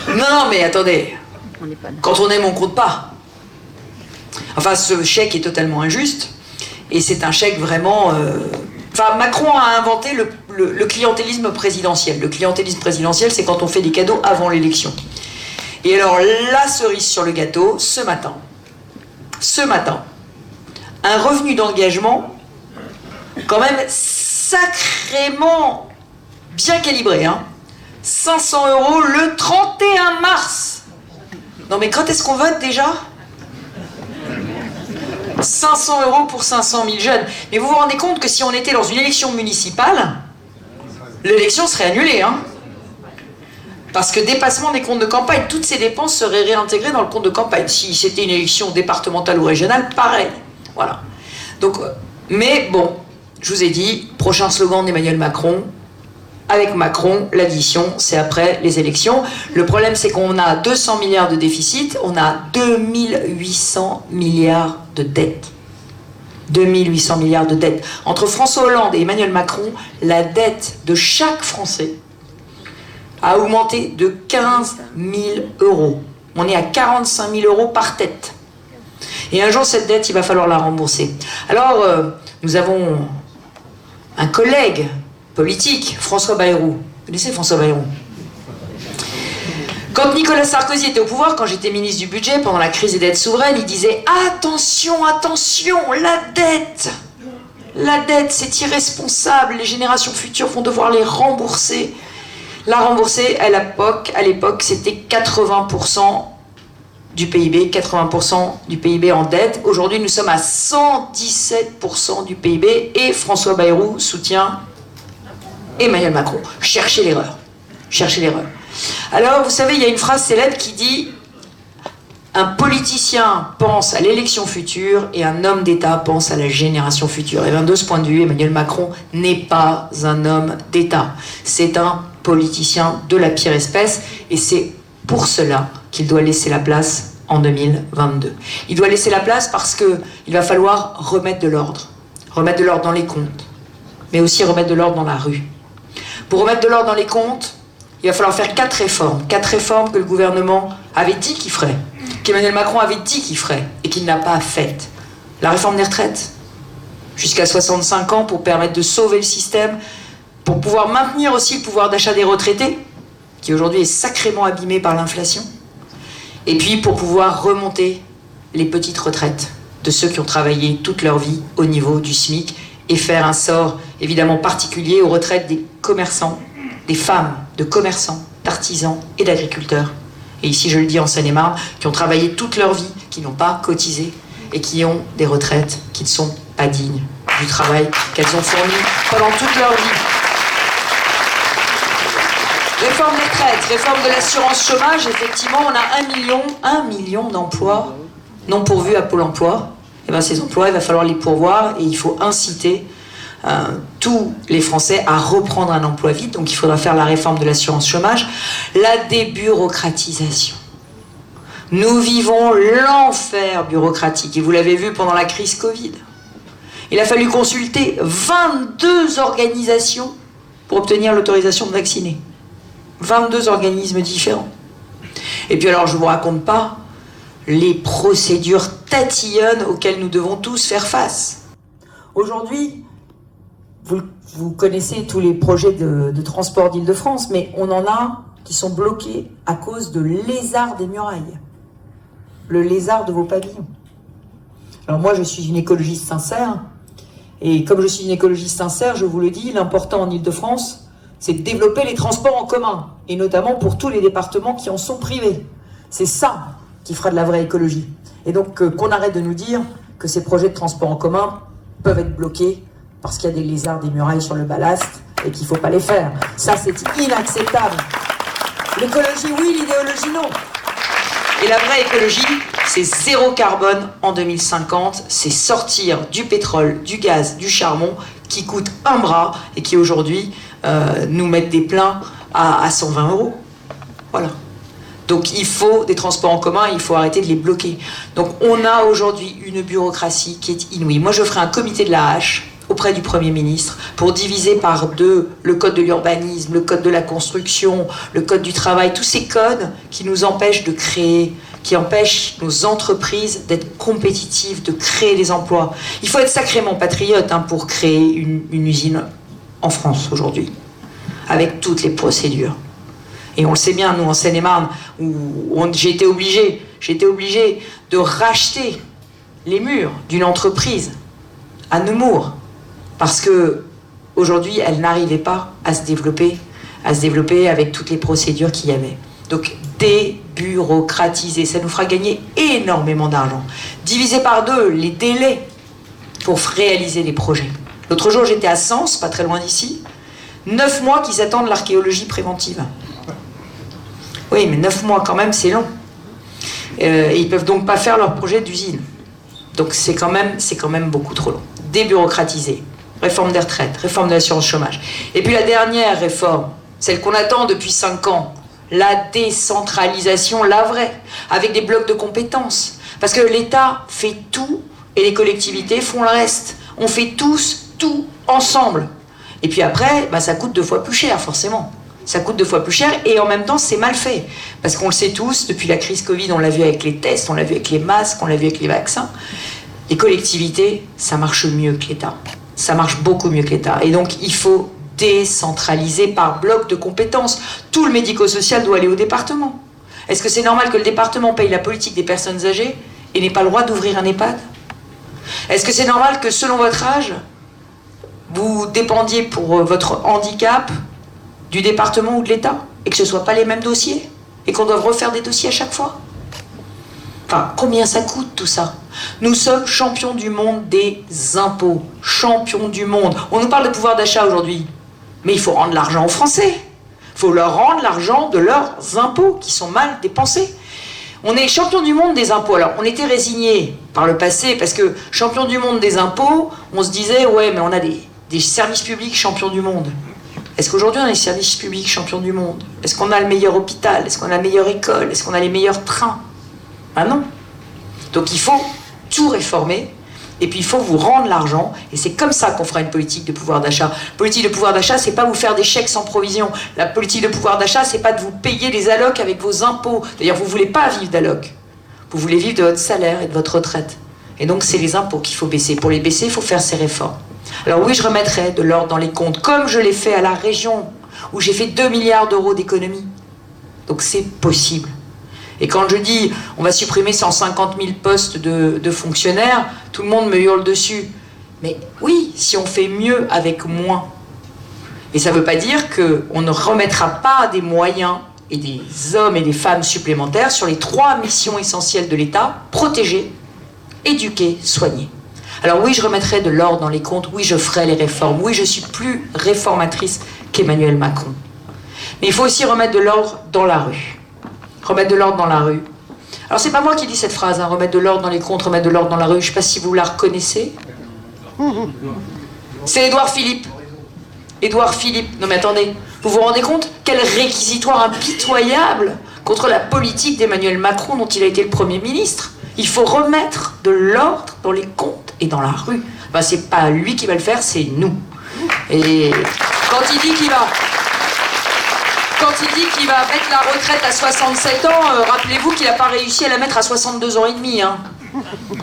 Non, mais attendez. Quand on aime, on compte pas. Enfin, ce chèque est totalement injuste. Et c'est un chèque vraiment... Enfin, Macron a inventé le clientélisme présidentiel. Le clientélisme présidentiel, c'est quand on fait des cadeaux avant l'élection. Et alors, la cerise sur le gâteau, ce matin, un revenu d'engagement quand même sacrément bien calibré, hein. 500 € le 31 mars. Non mais quand est-ce qu'on vote déjà? 500 € pour 500 000 jeunes. Mais vous vous rendez compte que si on était dans une élection municipale, l'élection serait annulée, hein? Parce que dépassement des comptes de campagne, toutes ces dépenses seraient réintégrées dans le compte de campagne. Si c'était une élection départementale ou régionale, pareil. Voilà. Donc, mais bon, je vous ai dit, prochain slogan d'Emmanuel Macron, avec Macron, l'addition, c'est après les élections. Le problème, c'est qu'on a 200 milliards de déficit, on a 2800 milliards de dettes. 2800 milliards de dettes. Entre François Hollande et Emmanuel Macron, la dette de chaque Français a augmenté de 15 000 €. On est à 45 000 € par tête. Et un jour, cette dette, il va falloir la rembourser. Alors, nous avons un collègue politique, François Bayrou. Vous connaissez François Bayrou? Quand Nicolas Sarkozy était au pouvoir, quand j'étais ministre du budget, pendant la crise des dettes souveraines, il disait « Attention, attention, la dette, c'est irresponsable, les générations futures vont devoir les rembourser. » La rembourser, à l'époque, c'était 80% du PIB, 80% du PIB en dette. Aujourd'hui, nous sommes à 117% du PIB et François Bayrou soutient Emmanuel Macron. Cherchez l'erreur. Cherchez l'erreur. Alors, vous savez, il y a une phrase célèbre qui dit « Un politicien pense à l'élection future et un homme d'État pense à la génération future. » Et bien, de ce point de vue, Emmanuel Macron n'est pas un homme d'État. C'est un politicien de la pire espèce et c'est pour cela qu'il doit laisser la place en 2022. Il doit laisser la place parce qu'il va falloir remettre de l'ordre. Remettre de l'ordre dans les comptes, mais aussi remettre de l'ordre dans la rue. Pour remettre de l'ordre dans les comptes, il va falloir faire 4 réformes. 4 réformes que le gouvernement avait dit qu'il ferait, qu'Emmanuel Macron avait dit qu'il ferait et qu'il n'a pas faites. La réforme des retraites, jusqu'à 65 ans pour permettre de sauver le système, pour pouvoir maintenir aussi le pouvoir d'achat des retraités, qui aujourd'hui est sacrément abîmé par l'inflation, et puis pour pouvoir remonter les petites retraites de ceux qui ont travaillé toute leur vie au niveau du SMIC et faire un sort évidemment particulier aux retraites des commerçants, des femmes de commerçants, d'artisans et d'agriculteurs. Et ici, je le dis en Seine-et-Marne, qui ont travaillé toute leur vie, qui n'ont pas cotisé et qui ont des retraites qui ne sont pas dignes du travail qu'elles ont fourni pendant toute leur vie. Réforme des retraites, réforme de l'assurance chômage, effectivement, on a 1 million d'emplois non pourvus à Pôle emploi. Et bien ces emplois, il va falloir les pourvoir et il faut inciter tous les Français à reprendre un emploi vite. Donc il faudra faire la réforme de l'assurance chômage, la débureaucratisation. Nous vivons l'enfer bureaucratique, et vous l'avez vu pendant la crise Covid. Il a fallu consulter 22 organisations pour obtenir l'autorisation de vacciner. 22 organismes différents. Et puis alors, je ne vous raconte pas les procédures tatillonnes auxquelles nous devons tous faire face. Aujourd'hui, vous connaissez tous les projets de transport d'Île-de-France, mais on en a qui sont bloqués à cause de lézards des murailles. Le lézard de vos pavillons. Alors moi, je suis une écologiste sincère, et comme je suis une écologiste sincère, je vous le dis, l'important en Île-de-France, c'est de développer les transports en commun, et notamment pour tous les départements qui en sont privés. C'est ça qui fera de la vraie écologie. Et donc qu'on arrête de nous dire que ces projets de transport en commun peuvent être bloqués parce qu'il y a des lézards, des murailles sur le ballast, et qu'il ne faut pas les faire. Ça, c'est inacceptable. L'écologie, oui, l'idéologie, non. Et la vraie écologie, c'est zéro carbone en 2050, c'est sortir du pétrole, du gaz, du charbon, qui coûte un bras et qui aujourd'hui nous mettent des pleins à 120 €. Voilà. Donc il faut des transports en commun, il faut arrêter de les bloquer. Donc on a aujourd'hui une bureaucratie qui est inouïe. Moi je ferai un comité de la hache auprès du Premier ministre pour diviser par 2 le code de l'urbanisme, le code de la construction, le code du travail, tous ces codes qui nous empêchent de créer, qui empêchent nos entreprises d'être compétitives, de créer des emplois. Il faut être sacrément patriote pour créer une usine en France aujourd'hui, avec toutes les procédures. Et on le sait bien, nous en Seine-et-Marne, où j'ai été obligé de racheter les murs d'une entreprise à Nemours, parce que aujourd'hui, elle n'arrivait pas à se développer avec toutes les procédures qu'il y avait. Donc, débureaukratiser, ça nous fera gagner énormément d'argent. Diviser par 2 les délais pour réaliser les projets. L'autre jour, j'étais à Sens, pas très loin d'ici, 9 mois qu'ils attendent l'archéologie préventive. Oui, mais 9 mois quand même, c'est long. Et ils ne peuvent donc pas faire leur projet d'usine. Donc c'est quand même beaucoup trop long. Débureaukratiser. Réforme des retraites, réforme de l'assurance chômage. Et puis la dernière réforme, celle qu'on attend depuis 5 ans, la décentralisation, la vraie, avec des blocs de compétences. Parce que l'État fait tout et les collectivités font le reste. On fait tous tout ensemble. Et puis après, ça coûte 2 fois plus cher, forcément. Ça coûte 2 fois plus cher et en même temps, c'est mal fait. Parce qu'on le sait tous, depuis la crise Covid, on l'a vu avec les tests, on l'a vu avec les masques, on l'a vu avec les vaccins. Les collectivités, ça marche mieux que l'État. Ça marche beaucoup mieux que l'État. Et donc, il faut décentraliser par bloc de compétences. Tout le médico-social doit aller au département. Est-ce que c'est normal que le département paye la politique des personnes âgées et n'ait pas le droit d'ouvrir un EHPAD? Est-ce que c'est normal que selon votre âge, vous dépendiez pour votre handicap du département ou de l'État et que ce ne soient pas les mêmes dossiers et qu'on doive refaire des dossiers à chaque fois? Enfin, combien ça coûte tout ça? Nous sommes champions du monde des impôts, champions du monde. On nous parle de pouvoir d'achat aujourd'hui, mais il faut rendre l'argent aux Français. Il faut leur rendre l'argent de leurs impôts qui sont mal dépensés. On est champion du monde des impôts. Alors, on était résignés par le passé parce que champion du monde des impôts, on se disait, ouais, mais on a des services publics champions du monde. Est-ce qu'aujourd'hui on a des services publics champions du monde? Est-ce qu'on a le meilleur hôpital? Est-ce qu'on a la meilleure école? Est-ce qu'on a les meilleurs trains? Ah non. Donc il faut tout réformer et puis il faut vous rendre l'argent et c'est comme ça qu'on fera une politique de pouvoir d'achat. Politique de pouvoir d'achat, c'est pas vous faire des chèques sans provision. La politique de pouvoir d'achat, c'est pas de vous payer des allocs avec vos impôts. D'ailleurs, vous voulez pas vivre d'allocs. Vous voulez vivre de votre salaire et de votre retraite. Et donc c'est les impôts qu'il faut baisser. Pour les baisser, il faut faire ces réformes. Alors oui, je remettrai de l'ordre dans les comptes, comme je l'ai fait à la région, où j'ai fait 2 milliards d'euros d'économie. Donc c'est possible. Et quand je dis on va supprimer 150 000 postes de fonctionnaires, tout le monde me hurle dessus. Mais oui, si on fait mieux avec moins. Et ça ne veut pas dire qu'on ne remettra pas des moyens et des hommes et des femmes supplémentaires sur les 3 missions essentielles de l'État: protéger, éduquer, soigner. Alors oui, je remettrai de l'ordre dans les comptes, oui, je ferai les réformes, oui, je suis plus réformatrice qu'Emmanuel Macron. Mais il faut aussi remettre de l'ordre dans la rue. Remettre de l'ordre dans la rue. Alors c'est pas moi qui dis cette phrase, remettre de l'ordre dans les comptes, remettre de l'ordre dans la rue, je sais pas si vous la reconnaissez. C'est Édouard Philippe. Édouard Philippe. Non mais attendez, vous vous rendez compte? Quel réquisitoire impitoyable contre la politique d'Emmanuel Macron dont il a été le Premier ministre. Il faut remettre de l'ordre dans les comptes et dans la rue. Ben, c'est pas lui qui va le faire, c'est nous. Et quand il dit qu'il va mettre la retraite à 67 ans, rappelez-vous qu'il n'a pas réussi à la mettre à 62 ans et demi. Hein.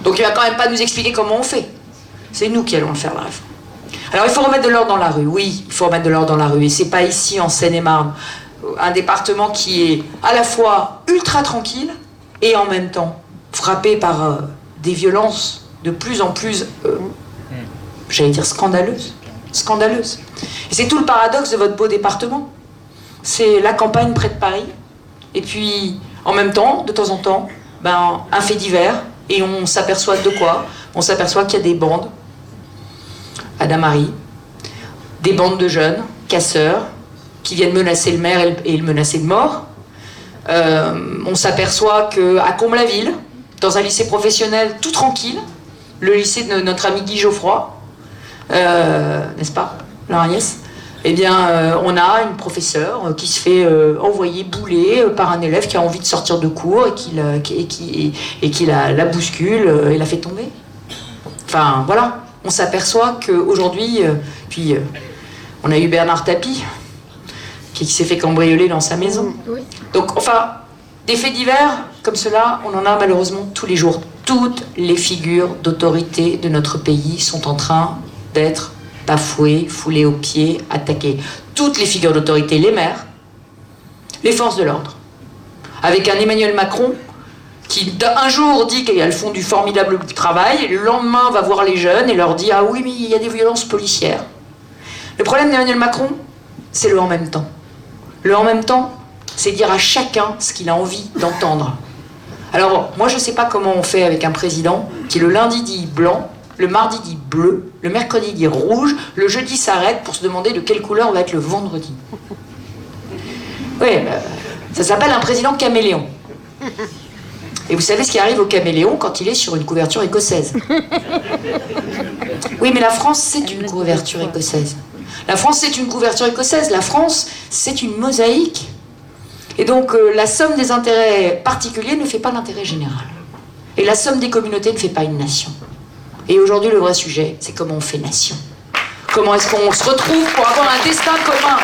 Donc il va quand même pas nous expliquer comment on fait. C'est nous qui allons le faire, la réforme. Alors il faut remettre de l'ordre dans la rue. Oui, il faut remettre de l'ordre dans la rue. Et c'est pas ici, en Seine-et-Marne, un département qui est à la fois ultra tranquille et en même temps frappé par des violences de plus en plus, j'allais dire scandaleuses. Scandaleuses. Et c'est tout le paradoxe de votre beau département. C'est la campagne près de Paris, et puis en même temps, de temps en temps, un fait divers, et on s'aperçoit de quoi? On s'aperçoit qu'il y a des bandes, Adamarie, des bandes de jeunes, casseurs, qui viennent menacer le maire et le menacer de mort. On s'aperçoit qu'à Comble-la-Ville, dans un lycée professionnel tout tranquille, le lycée de notre ami Guy Geoffroy, n'est-ce pas, leur Agnès, eh bien, on a une professeure qui se fait envoyer bouler par un élève qui a envie de sortir de cours et qui la bouscule et la fait tomber. Enfin, voilà. On s'aperçoit qu'aujourd'hui, on a eu Bernard Tapie qui s'est fait cambrioler dans sa maison. Donc, enfin, des faits divers comme cela, on en a malheureusement tous les jours. Toutes les figures d'autorité de notre pays sont en train d'être bafouées, foulées aux pieds, attaquées. Toutes les figures d'autorité, les maires, les forces de l'ordre. Avec un Emmanuel Macron qui un jour dit qu'elles font du formidable travail, et le lendemain va voir les jeunes et leur dit « Ah oui, mais il y a des violences policières ». Le problème d'Emmanuel Macron, c'est le « en même temps ». Le « en même temps », c'est dire à chacun ce qu'il a envie d'entendre. Alors, moi, je ne sais pas comment on fait avec un président qui le lundi dit blanc, le mardi dit bleu, le mercredi dit rouge, le jeudi s'arrête pour se demander de quelle couleur va être le vendredi. Oui, ça s'appelle un président caméléon. Et vous savez ce qui arrive au caméléon quand il est sur une couverture écossaise? Oui, mais la France, c'est une couverture écossaise. La France, c'est une couverture écossaise. La France, c'est une mosaïque. Et donc, la somme des intérêts particuliers ne fait pas l'intérêt général. Et la somme des communautés ne fait pas une nation. Et aujourd'hui, le vrai sujet, c'est comment on fait nation. Comment est-ce qu'on se retrouve pour avoir un destin commun?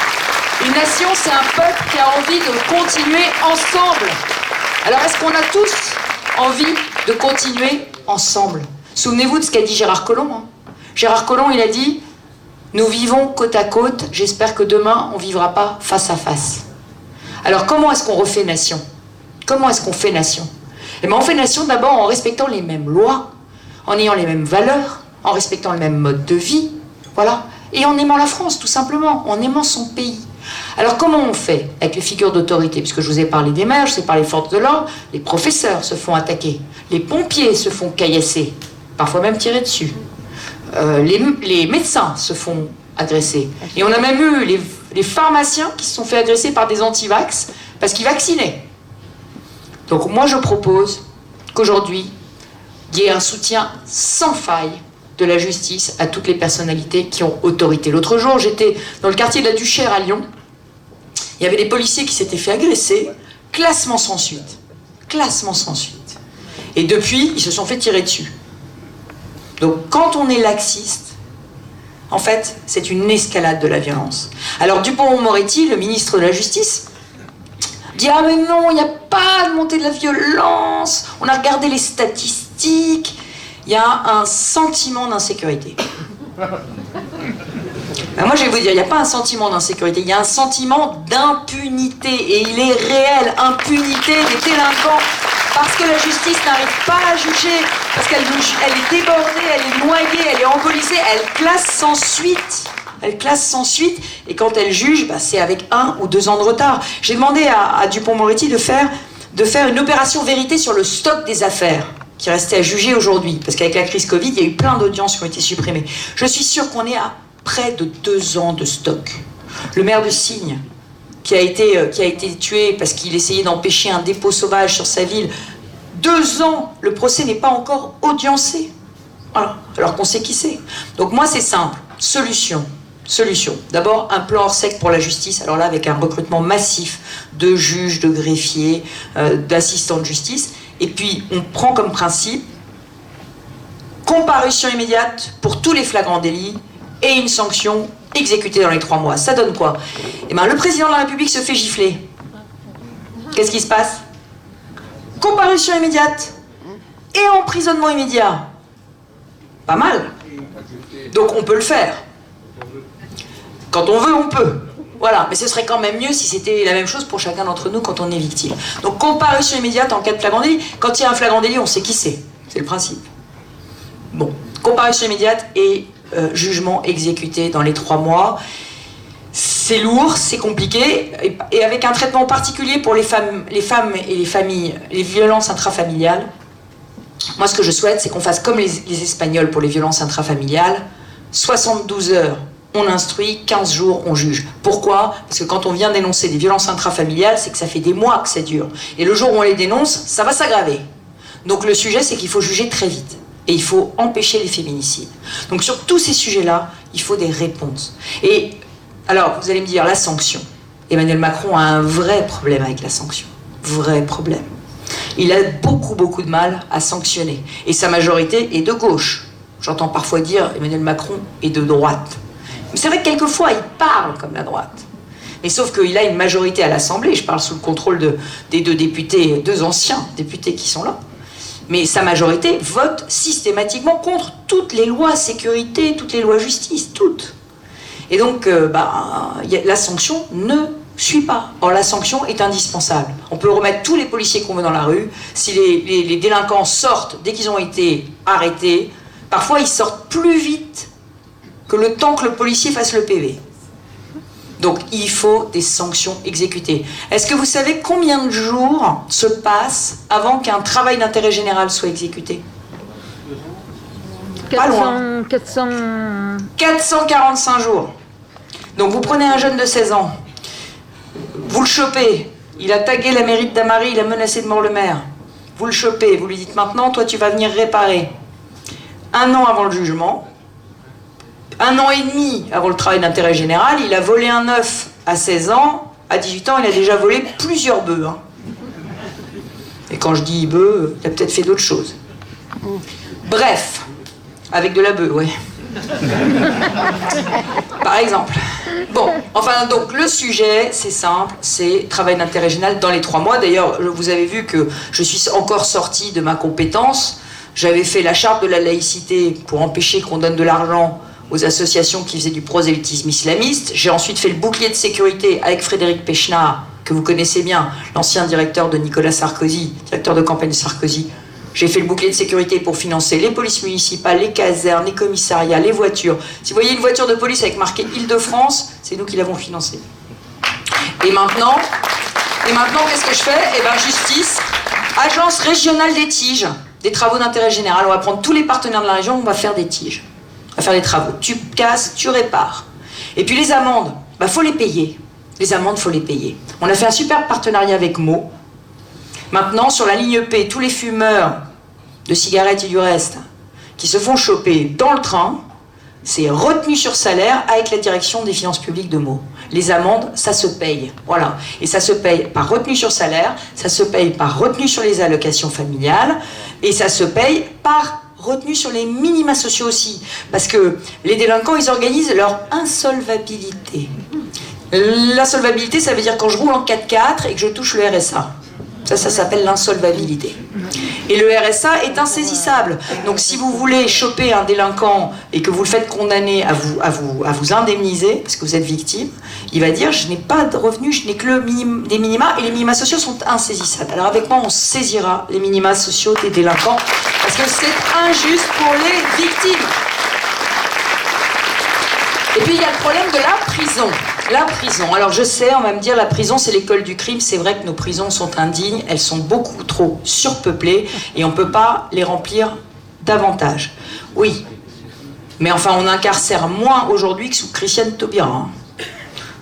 Une nation, c'est un peuple qui a envie de continuer ensemble. Alors, est-ce qu'on a tous envie de continuer ensemble? Souvenez-vous de ce qu'a dit Gérard Collomb. Hein. Gérard Collomb, il a dit « Nous vivons côte à côte, j'espère que demain, on ne vivra pas face à face. » Alors, comment est-ce qu'on refait nation? Comment est-ce qu'on fait nation? Eh bien, on fait nation d'abord en respectant les mêmes lois, en ayant les mêmes valeurs, en respectant le même mode de vie, voilà, et en aimant la France, tout simplement, en aimant son pays. Alors, comment on fait avec les figures d'autorité? Puisque je vous ai parlé des maires, je vous ai parlé des forces de l'ordre, les professeurs se font attaquer, les pompiers se font caillasser, parfois même tirer dessus, les médecins se font agresser. Et on a même eu les pharmaciens qui se sont fait agresser par des anti-vax parce qu'ils vaccinaient. Donc moi je propose qu'aujourd'hui, il y ait un soutien sans faille de la justice à toutes les personnalités qui ont autorité. L'autre jour, j'étais dans le quartier de la Duchère à Lyon. Il y avait des policiers qui s'étaient fait agresser, classement sans suite. Classement sans suite. Et depuis, ils se sont fait tirer dessus. Donc quand on est laxiste, en fait, c'est une escalade de la violence. Alors Dupond-Moretti, le ministre de la Justice, dit « Ah mais non, il n'y a pas de montée de la violence, on a regardé les statistiques, il y a un sentiment d'insécurité. » Ben moi je vais vous dire, il n'y a pas un sentiment d'insécurité, il y a un sentiment d'impunité, et il est réel, impunité des délinquants, parce que la justice n'arrive pas à juger, parce qu'elle est débordée, elle est noyée, elle est embolisée, elle classe sans suite. Elle classe sans suite, et quand elle juge, bah, c'est avec 1 ou 2 ans de retard. J'ai demandé à Dupond-Moretti de faire une opération vérité sur le stock des affaires qui restait à juger aujourd'hui, parce qu'avec la crise Covid, il y a eu plein d'audiences qui ont été supprimées. Je suis sûre qu'on est à près de 2 ans de stock. Le maire de Signes, qui a été tué parce qu'il essayait d'empêcher un dépôt sauvage sur sa ville, 2 ans, le procès n'est pas encore audiencé. Voilà. Alors qu'on sait qui c'est. Donc moi, c'est simple. Solution. D'abord, un plan hors sec pour la justice. Alors là, avec un recrutement massif de juges, de greffiers, d'assistants de justice. Et puis, on prend comme principe comparution immédiate pour tous les flagrants délits et une sanction exécutée dans les 3 mois. Ça donne quoi? Eh bien, le président de la République se fait gifler. Qu'est-ce qui se passe? Comparution immédiate et emprisonnement immédiat. Pas mal. Donc on peut le faire. Quand on veut, on peut. Voilà, mais ce serait quand même mieux si c'était la même chose pour chacun d'entre nous quand on est victime. Donc comparution immédiate en cas de flagrant délit. Quand il y a un flagrant délit, on sait qui c'est. C'est le principe. Bon, comparution immédiate et jugement exécuté dans les 3 mois. C'est lourd, c'est compliqué, et avec un traitement particulier pour les femmes et les familles, les violences intrafamiliales. Moi, ce que je souhaite, c'est qu'on fasse comme les Espagnols pour les violences intrafamiliales. 72 heures, on instruit, 15 jours, on juge. Pourquoi? Parce que quand on vient dénoncer des violences intrafamiliales, c'est que ça fait des mois que ça dure. Et le jour où on les dénonce, ça va s'aggraver. Donc le sujet, c'est qu'il faut juger très vite. Et il faut empêcher les féminicides. Donc sur tous ces sujets-là, il faut des réponses. Et alors, vous allez me dire, la sanction. Emmanuel Macron a un vrai problème avec la sanction. Vrai problème. Il a beaucoup de mal à sanctionner. Et sa majorité est de gauche. J'entends parfois dire Emmanuel Macron est de droite. Mais c'est vrai que quelquefois, il parle comme la droite. Mais sauf qu'il a une majorité à l'Assemblée. Je parle sous le contrôle des 2 députés, 2 anciens députés qui sont là. Mais sa majorité vote systématiquement contre toutes les lois sécurité, toutes les lois justice, toutes. Et donc, la sanction ne suit pas. Or, la sanction est indispensable. On peut remettre tous les policiers qu'on veut dans la rue. Si les délinquants sortent dès qu'ils ont été arrêtés, parfois ils sortent plus vite que le temps que le policier fasse le PV. Donc, il faut des sanctions exécutées. Est-ce que vous savez combien de jours se passent avant qu'un travail d'intérêt général soit exécuté? Pas loin. 445 jours. Donc vous prenez un jeune de 16 ans, vous le chopez, il a tagué la mairie de Damary, il a menacé de mort le maire. Vous le chopez, vous lui dites maintenant, toi tu vas venir réparer. 1 an avant le jugement, 1 an et demi avant le travail d'intérêt général, il a volé un œuf à 16 ans, à 18 ans il a déjà volé plusieurs bœufs. Hein. Et quand je dis bœuf, il a peut-être fait d'autres choses. Bref, avec de la bœuf, ouais. Par exemple. Bon, enfin, donc le sujet, c'est simple, c'est travail d'intérêt général dans les 3 mois. D'ailleurs, vous avez vu que je suis encore sortie de ma compétence. J'avais fait la charte de la laïcité pour empêcher qu'on donne de l'argent aux associations qui faisaient du prosélytisme islamiste. J'ai ensuite fait le bouclier de sécurité avec Frédéric Pechnard, que vous connaissez bien, l'ancien directeur de Nicolas Sarkozy, directeur de campagne de Sarkozy. J'ai fait le bouclier de sécurité pour financer les polices municipales, les casernes, les commissariats, les voitures. Si vous voyez une voiture de police avec marqué Île-de-France, c'est nous qui l'avons financée. Et maintenant, qu'est-ce que je fais? Eh bien, justice, agence régionale des tiges, des travaux d'intérêt général. On va prendre tous les partenaires de la région, on va faire des tiges. On va faire des travaux. Tu casses, tu répares. Et puis les amendes, faut les payer. Les amendes, faut les payer. On a fait un super partenariat avec Meaux. Maintenant, sur la ligne P, tous les fumeurs de cigarettes et du reste qui se font choper dans le train, c'est retenu sur salaire avec la direction des finances publiques de Meaux. Les amendes, ça se paye. Voilà. Et ça se paye par retenu sur salaire, ça se paye par retenu sur les allocations familiales, et ça se paye par retenu sur les minima sociaux aussi. Parce que les délinquants, ils organisent leur insolvabilité. L'insolvabilité, ça veut dire quand je roule en 4x4 et que je touche le RSA. Ça s'appelle l'insolvabilité. Et le RSA est insaisissable. Donc si vous voulez choper un délinquant et que vous le faites condamner à vous indemniser, parce que vous êtes victime, il va dire « je n'ai pas de revenus, je n'ai que des minima, et les minima sociaux sont insaisissables ». Alors avec moi, on saisira les minima sociaux des délinquants, parce que c'est injuste pour les victimes. Et puis il y a le problème de la prison. La prison. Alors je sais, on va me dire la prison c'est l'école du crime. C'est vrai que nos prisons sont indignes, elles sont beaucoup trop surpeuplées et on ne peut pas les remplir davantage. Oui, mais enfin on incarcère moins aujourd'hui que sous Christiane Taubira. Hein.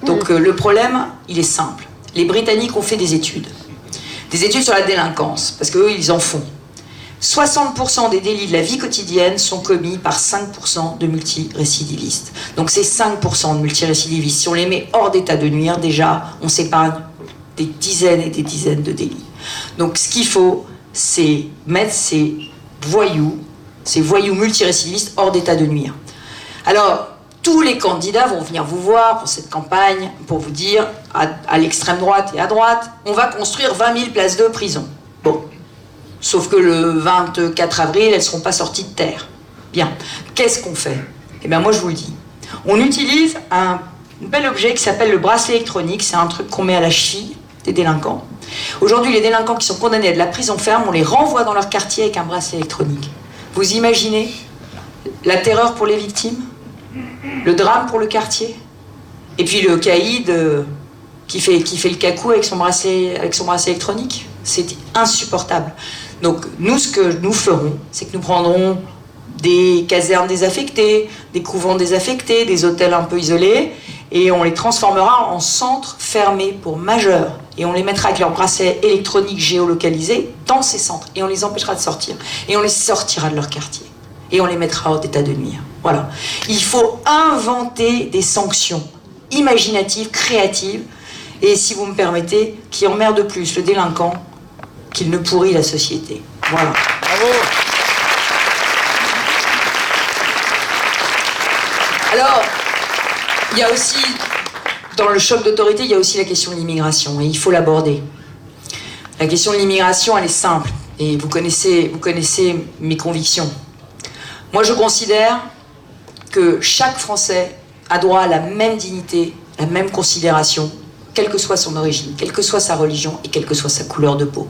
Donc le problème, il est simple. Les Britanniques ont fait des études sur la délinquance, parce qu'eux ils en font. 60% des délits de la vie quotidienne sont commis par 5% de multirécidivistes. Donc ces 5% de multirécidivistes, si on les met hors d'état de nuire, déjà, on s'épargne des dizaines et des dizaines de délits. Donc ce qu'il faut, c'est mettre ces voyous multirécidivistes hors d'état de nuire. Alors, tous les candidats vont venir vous voir pour cette campagne, pour vous dire, à l'extrême droite et à droite, on va construire 20 000 places de prison. Bon. Sauf que le 24 avril, elles ne seront pas sorties de terre. Bien. Qu'est-ce qu'on fait? Eh bien, moi, je vous le dis. On utilise un bel objet qui s'appelle le bracelet électronique. C'est un truc qu'on met à la cheville des délinquants. Aujourd'hui, les délinquants qui sont condamnés à de la prison ferme, on les renvoie dans leur quartier avec un bracelet électronique. Vous imaginez la terreur pour les victimes? Le drame pour le quartier? Et puis le caïd qui fait le cacou avec son bracelet électronique? C'est insupportable. Donc nous, ce que nous ferons, c'est que nous prendrons des casernes désaffectées, des couvents désaffectés, des hôtels un peu isolés, et on les transformera en centres fermés pour majeurs. Et on les mettra avec leurs bracelets électroniques géolocalisés dans ces centres. Et on les empêchera de sortir. Et on les sortira de leur quartier. Et on les mettra hors d'état de nuire. Voilà. Il faut inventer des sanctions imaginatives, créatives, et si vous me permettez, qui emmerdent plus le délinquant qu'il ne pourrit la société. Voilà. Bravo. Alors, il y a aussi, dans le choc d'autorité, il y a aussi la question de l'immigration, et il faut l'aborder. La question de l'immigration, elle est simple, et vous connaissez mes convictions. Moi, je considère que chaque Français a droit à la même dignité, la même considération, quelle que soit son origine, quelle que soit sa religion et quelle que soit sa couleur de peau.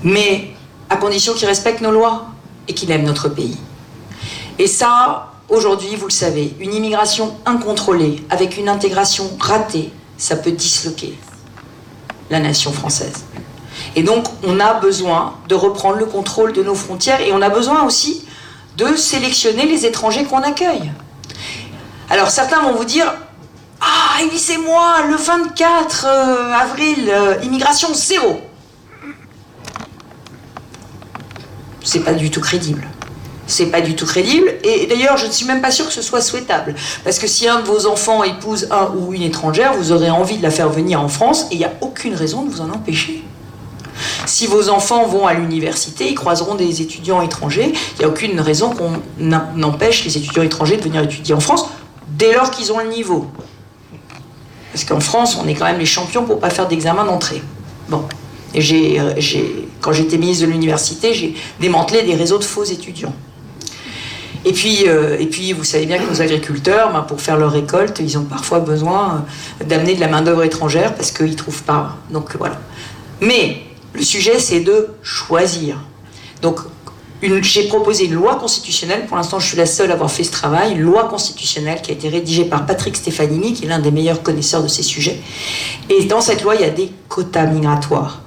Mais à condition qu'il respecte nos lois et qu'il aime notre pays. Et ça, aujourd'hui, vous le savez, une immigration incontrôlée, avec une intégration ratée, ça peut disloquer la nation française. Et donc, on a besoin de reprendre le contrôle de nos frontières et on a besoin aussi de sélectionner les étrangers qu'on accueille. Alors, certains vont vous dire « Ah, élisez-moi, le 24 avril, immigration zéro !» C'est pas du tout crédible. C'est pas du tout crédible, et d'ailleurs je ne suis même pas sûre que ce soit souhaitable, parce que si un de vos enfants épouse un ou une étrangère, vous aurez envie de la faire venir en France, et il n'y a aucune raison de vous en empêcher. Si vos enfants vont à l'université, ils croiseront des étudiants étrangers, il n'y a aucune raison qu'on n'empêche les étudiants étrangers de venir étudier en France, dès lors qu'ils ont le niveau. Parce qu'en France, on est quand même les champions pour ne pas faire d'examen d'entrée. Bon. Et quand j'étais ministre de l'université, j'ai démantelé des réseaux de faux étudiants. Et puis, vous savez bien que nos agriculteurs, pour faire leur récolte, ils ont parfois besoin d'amener de la main-d'œuvre étrangère parce qu'ils ne trouvent pas. Donc voilà. Mais le sujet, c'est de choisir. Donc, j'ai proposé une loi constitutionnelle. Pour l'instant, je suis la seule à avoir fait ce travail. Une loi constitutionnelle qui a été rédigée par Patrick Stefanini, qui est l'un des meilleurs connaisseurs de ces sujets. Et dans cette loi, il y a des quotas migratoires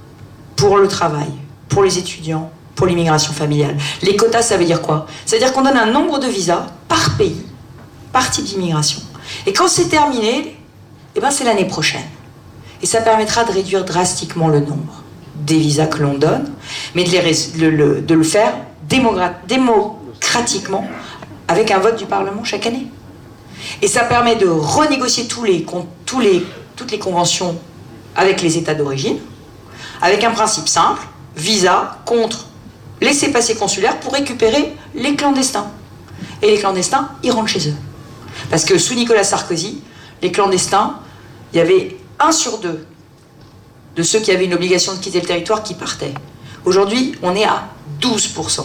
pour le travail, pour les étudiants, pour l'immigration familiale. Les quotas, ça veut dire quoi? Ça veut dire qu'on donne un nombre de visas par pays, par type d'immigration. Et quand c'est terminé, eh ben c'est l'année prochaine. Et ça permettra de réduire drastiquement le nombre des visas que l'on donne, mais de le faire démocratiquement avec un vote du Parlement chaque année. Et ça permet de renégocier toutes les conventions avec les États d'origine, avec un principe simple, visa contre laissez-passer consulaire pour récupérer les clandestins. Et les clandestins, ils rentrent chez eux. Parce que sous Nicolas Sarkozy, les clandestins, il y avait 1 sur 2 de ceux qui avaient une obligation de quitter le territoire qui partaient. Aujourd'hui, on est à 12%.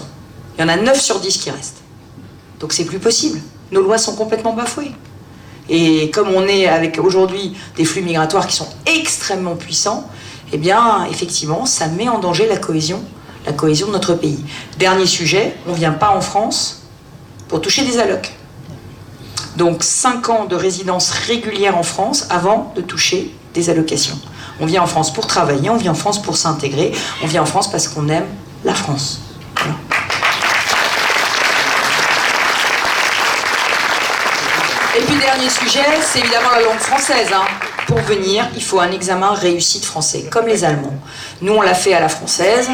Il y en a 9 sur 10 qui restent. Donc c'est plus possible. Nos lois sont complètement bafouées. Et comme on est avec aujourd'hui des flux migratoires qui sont extrêmement puissants, eh bien, effectivement, ça met en danger la cohésion de notre pays. Dernier sujet, on ne vient pas en France pour toucher des allocs. Donc 5 ans de résidence régulière en France avant de toucher des allocations. On vient en France pour travailler, on vient en France pour s'intégrer, on vient en France parce qu'on aime la France. Voilà. Et puis dernier sujet, c'est évidemment la langue française. Pour venir, il faut un examen réussi de français, comme les Allemands. Nous, on l'a fait à la française,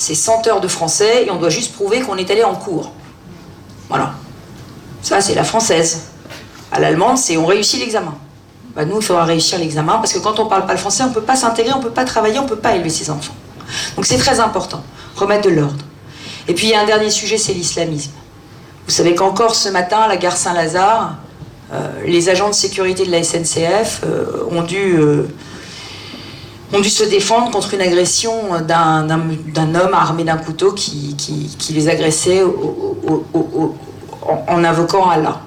c'est 100 heures de français et on doit juste prouver qu'on est allé en cours. Voilà. Ça, c'est la française. À l'allemande, c'est on réussit l'examen. Bah, nous, il faudra réussir l'examen parce que quand on ne parle pas le français, on ne peut pas s'intégrer, on ne peut pas travailler, on ne peut pas élever ses enfants. Donc c'est très important, remettre de l'ordre. Et puis il y a un dernier sujet, c'est l'islamisme. Vous savez qu'encore ce matin, à la gare Saint-Lazare, les agents de sécurité de la SNCF ont dû se défendre contre une agression d'un homme armé d'un couteau qui les agressait en invoquant Allah.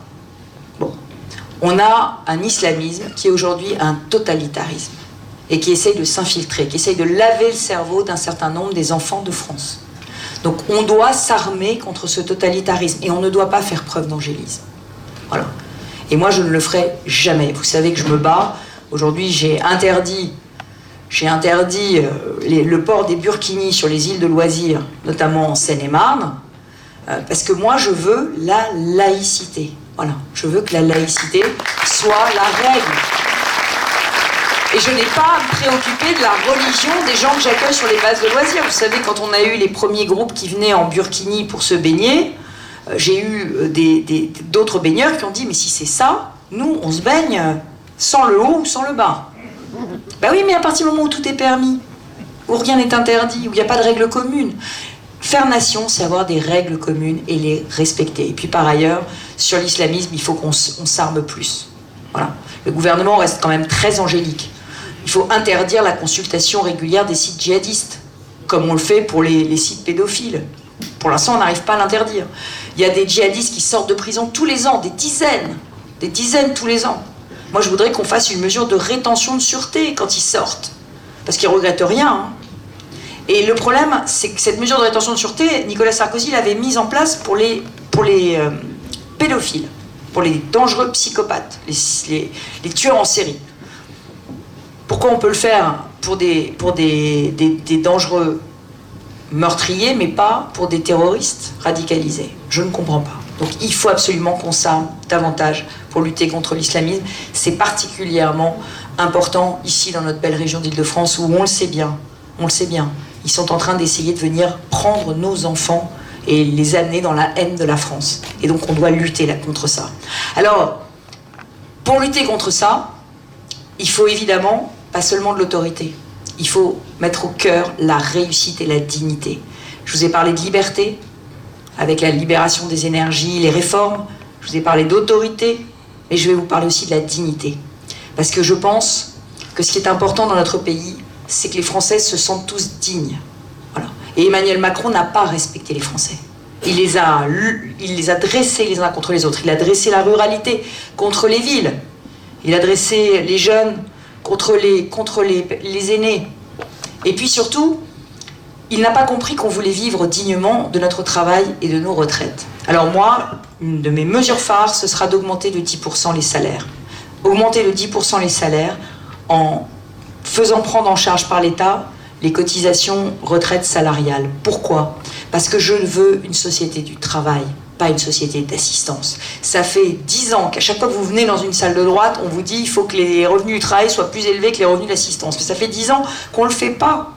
Bon. On a un islamisme qui est aujourd'hui un totalitarisme et qui essaye de s'infiltrer, qui essaye de laver le cerveau d'un certain nombre des enfants de France. Donc on doit s'armer contre ce totalitarisme et on ne doit pas faire preuve d'angélisme. Voilà. Et moi je ne le ferai jamais. Vous savez que je me bats. Aujourd'hui j'ai interdit le port des burkinis sur les îles de loisirs, notamment en Seine-et-Marne, parce que moi je veux la laïcité. Voilà. Je veux que la laïcité soit la règle. Et je n'ai pas à me préoccuper de la religion des gens que j'accueille sur les bases de loisirs. Vous savez, quand on a eu les premiers groupes qui venaient en burkini pour se baigner, j'ai eu d'autres baigneurs qui ont dit « Mais si c'est ça, nous, on se baigne sans le haut ou sans le bas. » Ben oui, mais à partir du moment où tout est permis, où rien n'est interdit, où il n'y a pas de règles communes, faire nation, c'est avoir des règles communes et les respecter. Et puis par ailleurs, sur l'islamisme, il faut qu'on s'arme plus. Voilà. Le gouvernement reste quand même très angélique. Il faut interdire la consultation régulière des sites djihadistes, comme on le fait pour les sites pédophiles. Pour l'instant, on n'arrive pas à l'interdire. Il y a des djihadistes qui sortent de prison tous les ans, des dizaines tous les ans. Moi, je voudrais qu'on fasse une mesure de rétention de sûreté quand ils sortent, parce qu'ils ne regrettent rien. Hein. Et le problème, c'est que cette mesure de rétention de sûreté, Nicolas Sarkozy l'avait mise en place pour les pédophiles, pour les dangereux psychopathes, les tueurs en série. Pourquoi on peut le faire pour des dangereux meurtriers, mais pas pour des terroristes radicalisés? Je ne comprends pas. Donc il faut absolument qu'on s'arme davantage pour lutter contre l'islamisme. C'est particulièrement important ici dans notre belle région d'Île-de-France où on le sait bien, ils sont en train d'essayer de venir prendre nos enfants et les amener dans la haine de la France. Et donc on doit lutter là contre ça. Alors, pour lutter contre ça, il faut évidemment pas seulement de l'autorité. Il faut mettre au cœur la réussite et la dignité. Je vous ai parlé de liberté, avec la libération des énergies, les réformes. Je vous ai parlé d'autorité, mais je vais vous parler aussi de la dignité. Parce que je pense que ce qui est important dans notre pays, c'est que les Français se sentent tous dignes. Voilà. Et Emmanuel Macron n'a pas respecté les Français. Il les a dressés les uns contre les autres. Il a dressé la ruralité contre les villes. Il a dressé les jeunes contre les aînés. Et puis surtout, il n'a pas compris qu'on voulait vivre dignement de notre travail et de nos retraites. Alors moi, une de mes mesures phares, ce sera d'augmenter de 10% les salaires. Augmenter de 10% les salaires en faisant prendre en charge par l'État les cotisations retraite salariales. Pourquoi? Parce que je veux une société du travail, pas une société d'assistance. Ça fait 10 ans qu'à chaque fois que vous venez dans une salle de droite, on vous dit qu'il faut que les revenus du travail soient plus élevés que les revenus d'assistance. Mais ça fait 10 ans qu'on ne le fait pas.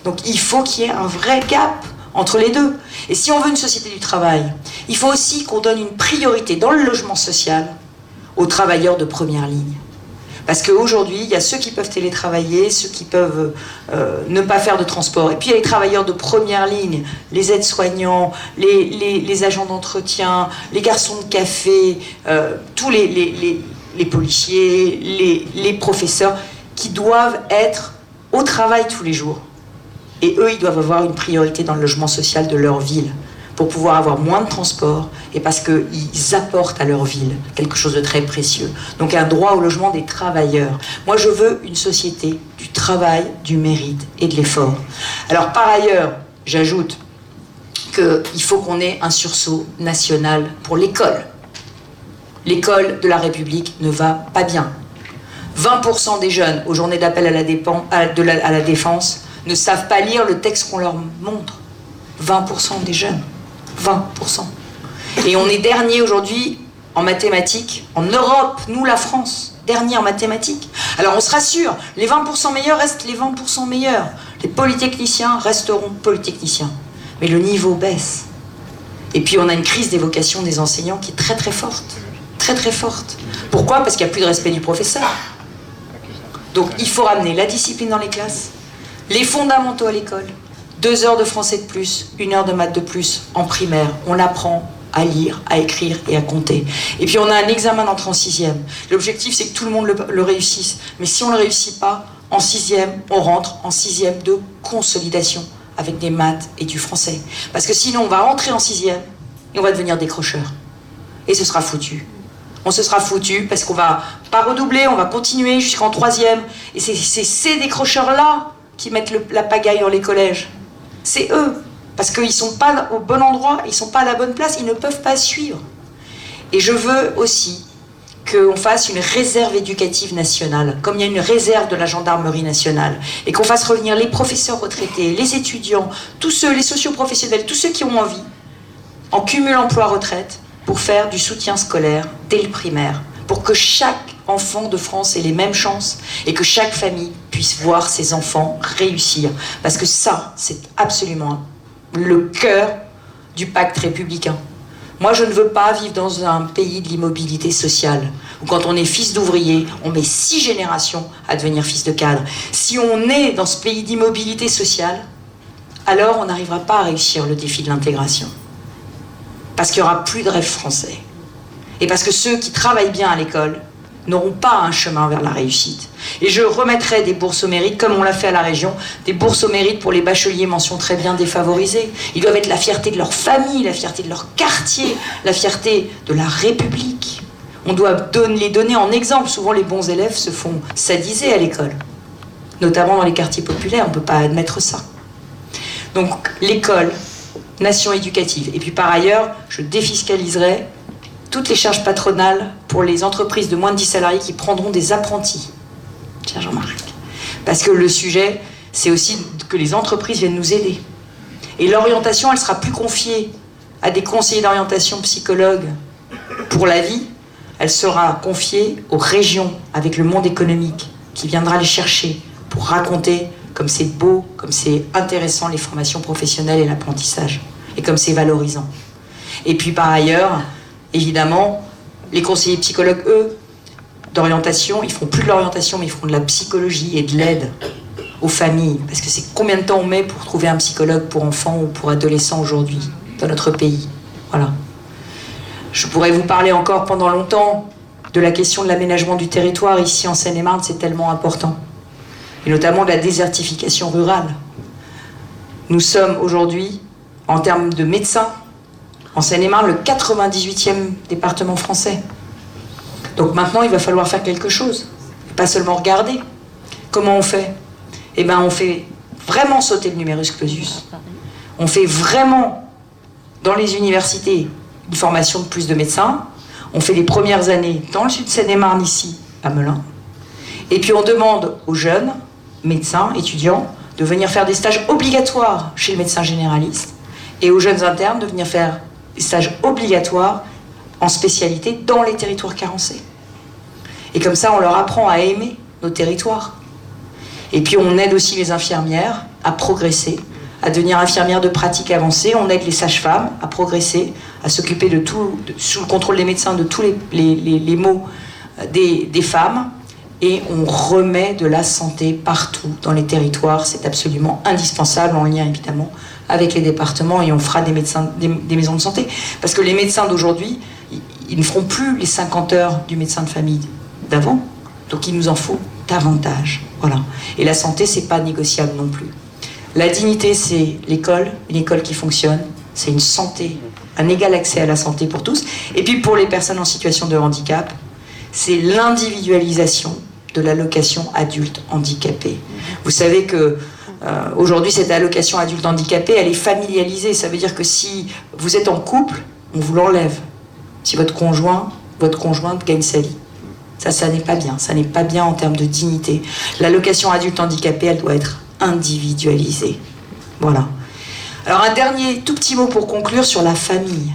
Donc il faut qu'il y ait un vrai gap entre les deux. Et si on veut une société du travail, il faut aussi qu'on donne une priorité dans le logement social aux travailleurs de première ligne. Parce qu'aujourd'hui, il y a ceux qui peuvent télétravailler, ceux qui peuvent ne pas faire de transport. Et puis il y a les travailleurs de première ligne, les aides-soignants, les agents d'entretien, les garçons de café, tous les policiers, les professeurs, qui doivent être au travail tous les jours. Et eux, ils doivent avoir une priorité dans le logement social de leur ville pour pouvoir avoir moins de transport et parce qu'ils apportent à leur ville quelque chose de très précieux. Donc un droit au logement des travailleurs. Moi, je veux une société du travail, du mérite et de l'effort. Alors par ailleurs, j'ajoute qu'il faut qu'on ait un sursaut national pour l'école. L'école de la République ne va pas bien. 20% des jeunes aux journées d'appel à la défense ne savent pas lire le texte qu'on leur montre. 20% des jeunes. 20%. Et on est dernier aujourd'hui en mathématiques, en Europe, nous la France, dernier en mathématiques. Alors on se rassure, les 20% meilleurs restent les 20% meilleurs. Les polytechniciens resteront polytechniciens, mais le niveau baisse. Et puis on a une crise des vocations des enseignants qui est très très forte. Très très forte. Pourquoi? Parce qu'il n'y a plus de respect du professeur. Donc il faut ramener la discipline dans les classes, les fondamentaux à l'école, 2 heures de français de plus, 1 heure de maths de plus en primaire. On apprend à lire, à écrire et à compter. Et puis on a un examen d'entrée en 6e. L'objectif c'est que tout le monde le réussisse. Mais si on ne le réussit pas, en 6e, on rentre en 6e de consolidation avec des maths et du français. Parce que sinon on va rentrer en 6e et on va devenir décrocheur. Et ce sera foutu. On se sera foutu parce qu'on va pas redoubler, on va continuer jusqu'en 3e. Et c'est ces décrocheurs-là qui mettent la pagaille dans les collèges. C'est eux. Parce qu'ils ne sont pas au bon endroit, ils ne sont pas à la bonne place, ils ne peuvent pas suivre. Et je veux aussi qu'on fasse une réserve éducative nationale, comme il y a une réserve de la gendarmerie nationale, et qu'on fasse revenir les professeurs retraités, les étudiants, tous ceux, les socioprofessionnels, tous ceux qui ont envie, en cumul emploi-retraite, pour faire du soutien scolaire dès le primaire, pour que chaque enfant de France ait les mêmes chances et que chaque famille puisse voir ses enfants réussir. Parce que ça, c'est absolument le cœur du pacte républicain. Moi, je ne veux pas vivre dans un pays de l'immobilité sociale, où quand on est fils d'ouvrier, on met 6 générations à devenir fils de cadre. Si on est dans ce pays d'immobilité sociale, alors on n'arrivera pas à réussir le défi de l'intégration. Parce qu'il n'y aura plus de rêve français. Et parce que ceux qui travaillent bien à l'école n'auront pas un chemin vers la réussite. Et je remettrai des bourses au mérite, comme on l'a fait à la région, des bourses au mérite pour les bacheliers mention très bien défavorisés. Ils doivent être la fierté de leur famille, la fierté de leur quartier, la fierté de la République. On doit les donner en exemple. Souvent, les bons élèves se font sadiser à l'école, notamment dans les quartiers populaires. On ne peut pas admettre ça. Donc, l'école, nation éducative. Et puis, par ailleurs, je défiscaliserai toutes les charges patronales pour les entreprises de moins de 10 salariés qui prendront des apprentis. Tiens, Jean-Marc. Parce que le sujet, c'est aussi que les entreprises viennent nous aider. Et l'orientation, elle sera plus confiée à des conseillers d'orientation psychologues pour la vie. Elle sera confiée aux régions, avec le monde économique, qui viendra les chercher pour raconter comme c'est beau, comme c'est intéressant les formations professionnelles et l'apprentissage, et comme c'est valorisant. Et puis par ailleurs, évidemment, les conseillers psychologues, eux, d'orientation, ils ne feront plus de l'orientation, mais ils feront de la psychologie et de l'aide aux familles. Parce que c'est combien de temps on met pour trouver un psychologue pour enfants ou pour adolescents aujourd'hui, dans notre pays. Voilà. Je pourrais vous parler encore pendant longtemps de la question de l'aménagement du territoire. Ici, en Seine-et-Marne, c'est tellement important. Et notamment de la désertification rurale. Nous sommes aujourd'hui, en termes de médecins, en Seine-et-Marne, le 98e département français. Donc maintenant, il va falloir faire quelque chose. Et pas seulement regarder. Comment on fait? Eh bien, on fait vraiment sauter le numerus clausus. On fait vraiment, dans les universités, une formation de plus de médecins. On fait les premières années dans le sud de Seine-et-Marne, ici, à Melun. Et puis on demande aux jeunes médecins, étudiants, de venir faire des stages obligatoires chez le médecin généraliste. Et aux jeunes internes de venir faire des stages obligatoires en spécialité dans les territoires carencés. Et comme ça, on leur apprend à aimer nos territoires. Et puis on aide aussi les infirmières à progresser, à devenir infirmières de pratique avancée. On aide les sages-femmes à progresser, à s'occuper de tout, sous le contrôle des médecins, de tous les maux des femmes. Et on remet de la santé partout dans les territoires. C'est absolument indispensable, en lien évidemment avec les départements, et on fera des maisons de santé. Parce que les médecins d'aujourd'hui, ils ne feront plus les 50 heures du médecin de famille d'avant. Donc il nous en faut davantage. Voilà. Et la santé, c'est pas négociable non plus. La dignité, c'est l'école, une école qui fonctionne. C'est une santé, un égal accès à la santé pour tous. Et puis pour les personnes en situation de handicap, c'est l'individualisation de l'allocation adulte handicapé. Vous savez que aujourd'hui, cette allocation adulte handicapé, elle est familialisée. Ça veut dire que si vous êtes en couple, on vous l'enlève. Si votre conjointe gagne sa vie. Ça n'est pas bien. Ça n'est pas bien en termes de dignité. L'allocation adulte handicapé, elle doit être individualisée. Voilà. Alors un dernier tout petit mot pour conclure sur la famille.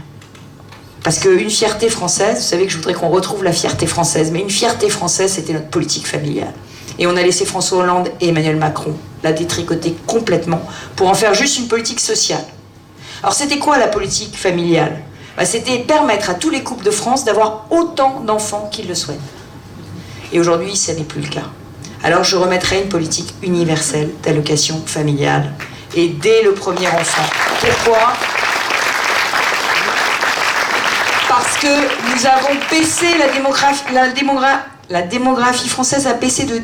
Parce qu'une fierté française, vous savez que je voudrais qu'on retrouve la fierté française, mais une fierté française, c'était notre politique familiale. Et on a laissé François Hollande et Emmanuel Macron l'a détricoté complètement pour en faire juste une politique sociale. Alors c'était quoi la politique familiale? C'était permettre à tous les couples de France d'avoir autant d'enfants qu'ils le souhaitent. Et aujourd'hui, ce n'est plus le cas. Alors je remettrai une politique universelle d'allocation familiale et dès le premier enfant. Pourquoi? Parce que nous avons baissé la démographie française a baissé de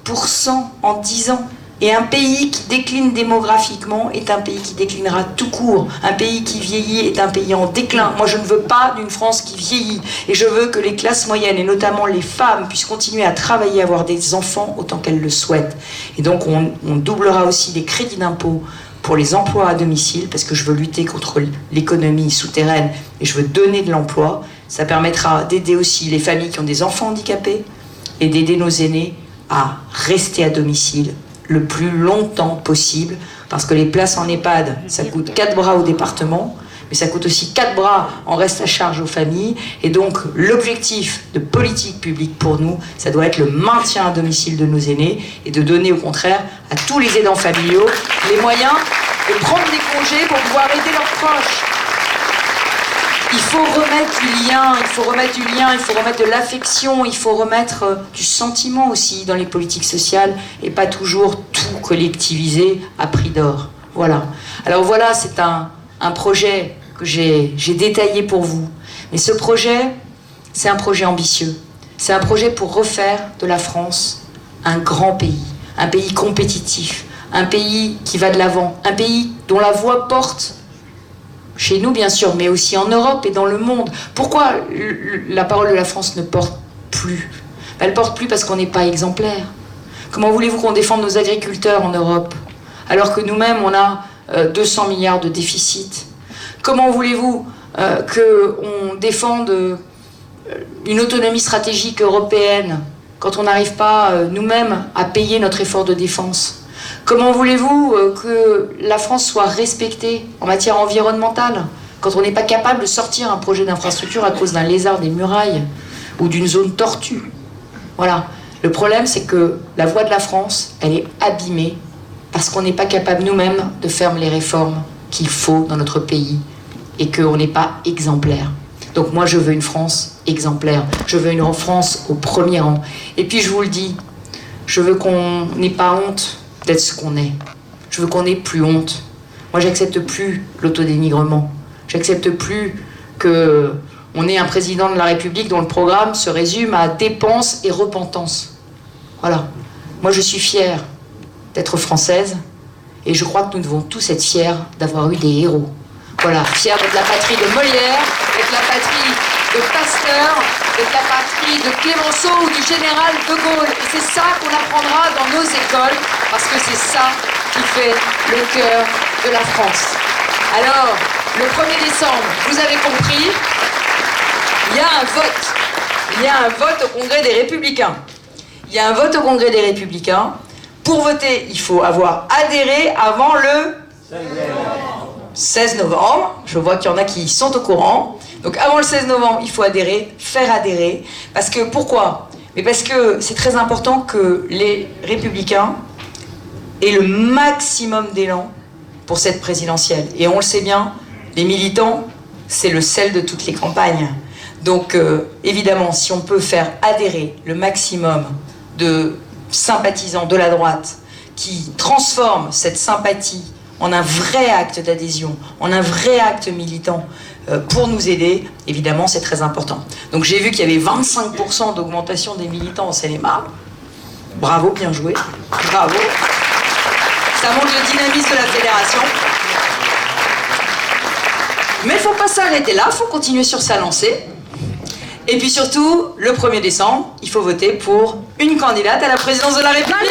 10% en 10 ans. Et un pays qui décline démographiquement est un pays qui déclinera tout court. Un pays qui vieillit est un pays en déclin. Moi, je ne veux pas d'une France qui vieillit. Et je veux que les classes moyennes, et notamment les femmes, puissent continuer à travailler, avoir des enfants autant qu'elles le souhaitent. Et donc, on doublera aussi les crédits d'impôt pour les emplois à domicile, parce que je veux lutter contre l'économie souterraine et je veux donner de l'emploi. Ça permettra d'aider aussi les familles qui ont des enfants handicapés et d'aider nos aînés à rester à domicile le plus longtemps possible, parce que les places en EHPAD, ça coûte 4 bras au département, mais ça coûte aussi 4 bras en reste à charge aux familles, et donc l'objectif de politique publique pour nous, ça doit être le maintien à domicile de nos aînés, et de donner au contraire à tous les aidants familiaux les moyens de prendre des congés pour pouvoir aider leurs proches. Il faut remettre du lien, il faut remettre de l'affection, il faut remettre du sentiment aussi dans les politiques sociales et pas toujours tout collectiviser à prix d'or. Voilà. Alors voilà, c'est un projet que j'ai détaillé pour vous. Mais ce projet, c'est un projet ambitieux. C'est un projet pour refaire de la France un grand pays compétitif, un pays qui va de l'avant, un pays dont la voix porte chez nous bien sûr, mais aussi en Europe et dans le monde. Pourquoi la parole de la France ne porte plus? Elle ne porte plus parce qu'on n'est pas exemplaire. Comment voulez-vous qu'on défende nos agriculteurs en Europe, alors que nous-mêmes on a 200 milliards de déficit? Comment voulez-vous qu'on défende une autonomie stratégique européenne quand on n'arrive pas nous-mêmes à payer notre effort de défense? Comment voulez-vous que la France soit respectée en matière environnementale quand on n'est pas capable de sortir un projet d'infrastructure à cause d'un lézard des murailles ou d'une zone tortue? Voilà. Le problème, c'est que la voix de la France, elle est abîmée parce qu'on n'est pas capable nous-mêmes de faire les réformes qu'il faut dans notre pays et qu'on n'est pas exemplaire. Donc moi, je veux une France exemplaire. Je veux une France au premier rang. Et puis, je vous le dis, je veux qu'on n'ait pas honte d'être ce qu'on est. Je veux qu'on n'ait plus honte. Moi, j'accepte plus l'autodénigrement. J'accepte plus qu'on ait un président de la République dont le programme se résume à dépenses et repentance. Voilà. Moi, je suis fière d'être française et je crois que nous devons tous être fiers d'avoir eu des héros. Voilà, fiers d'être la patrie de Molière, d'être la patrie de Pasteur, d'être la patrie de Clémenceau ou du général de Gaulle. Et c'est ça qu'on apprendra dans nos écoles, parce que c'est ça qui fait le cœur de la France. Alors, le 1er décembre, vous avez compris, il y a un vote. Il y a un vote au Congrès des Républicains. Il y a un vote au Congrès des Républicains. Pour voter, il faut avoir adhéré avant le 16 novembre. Je vois qu'il y en a qui sont au courant. Donc avant le 16 novembre, il faut adhérer, faire adhérer. Parce que, pourquoi? Mais parce que c'est très important que les Républicains aient le maximum d'élan pour cette présidentielle. Et on le sait bien, les militants, c'est le sel de toutes les campagnes. Donc évidemment, si on peut faire adhérer le maximum de sympathisants de la droite qui transforment cette sympathie en un vrai acte d'adhésion, en un vrai acte militant pour nous aider, évidemment, c'est très important. Donc j'ai vu qu'il y avait 25% d'augmentation des militants au Seine-et-Marne. Bravo, bien joué. Bravo. Ça montre le dynamisme de la fédération. Mais il ne faut pas s'arrêter là, il faut continuer sur sa lancée. Et puis surtout, le 1er décembre, il faut voter pour une candidate à la présidence de la République.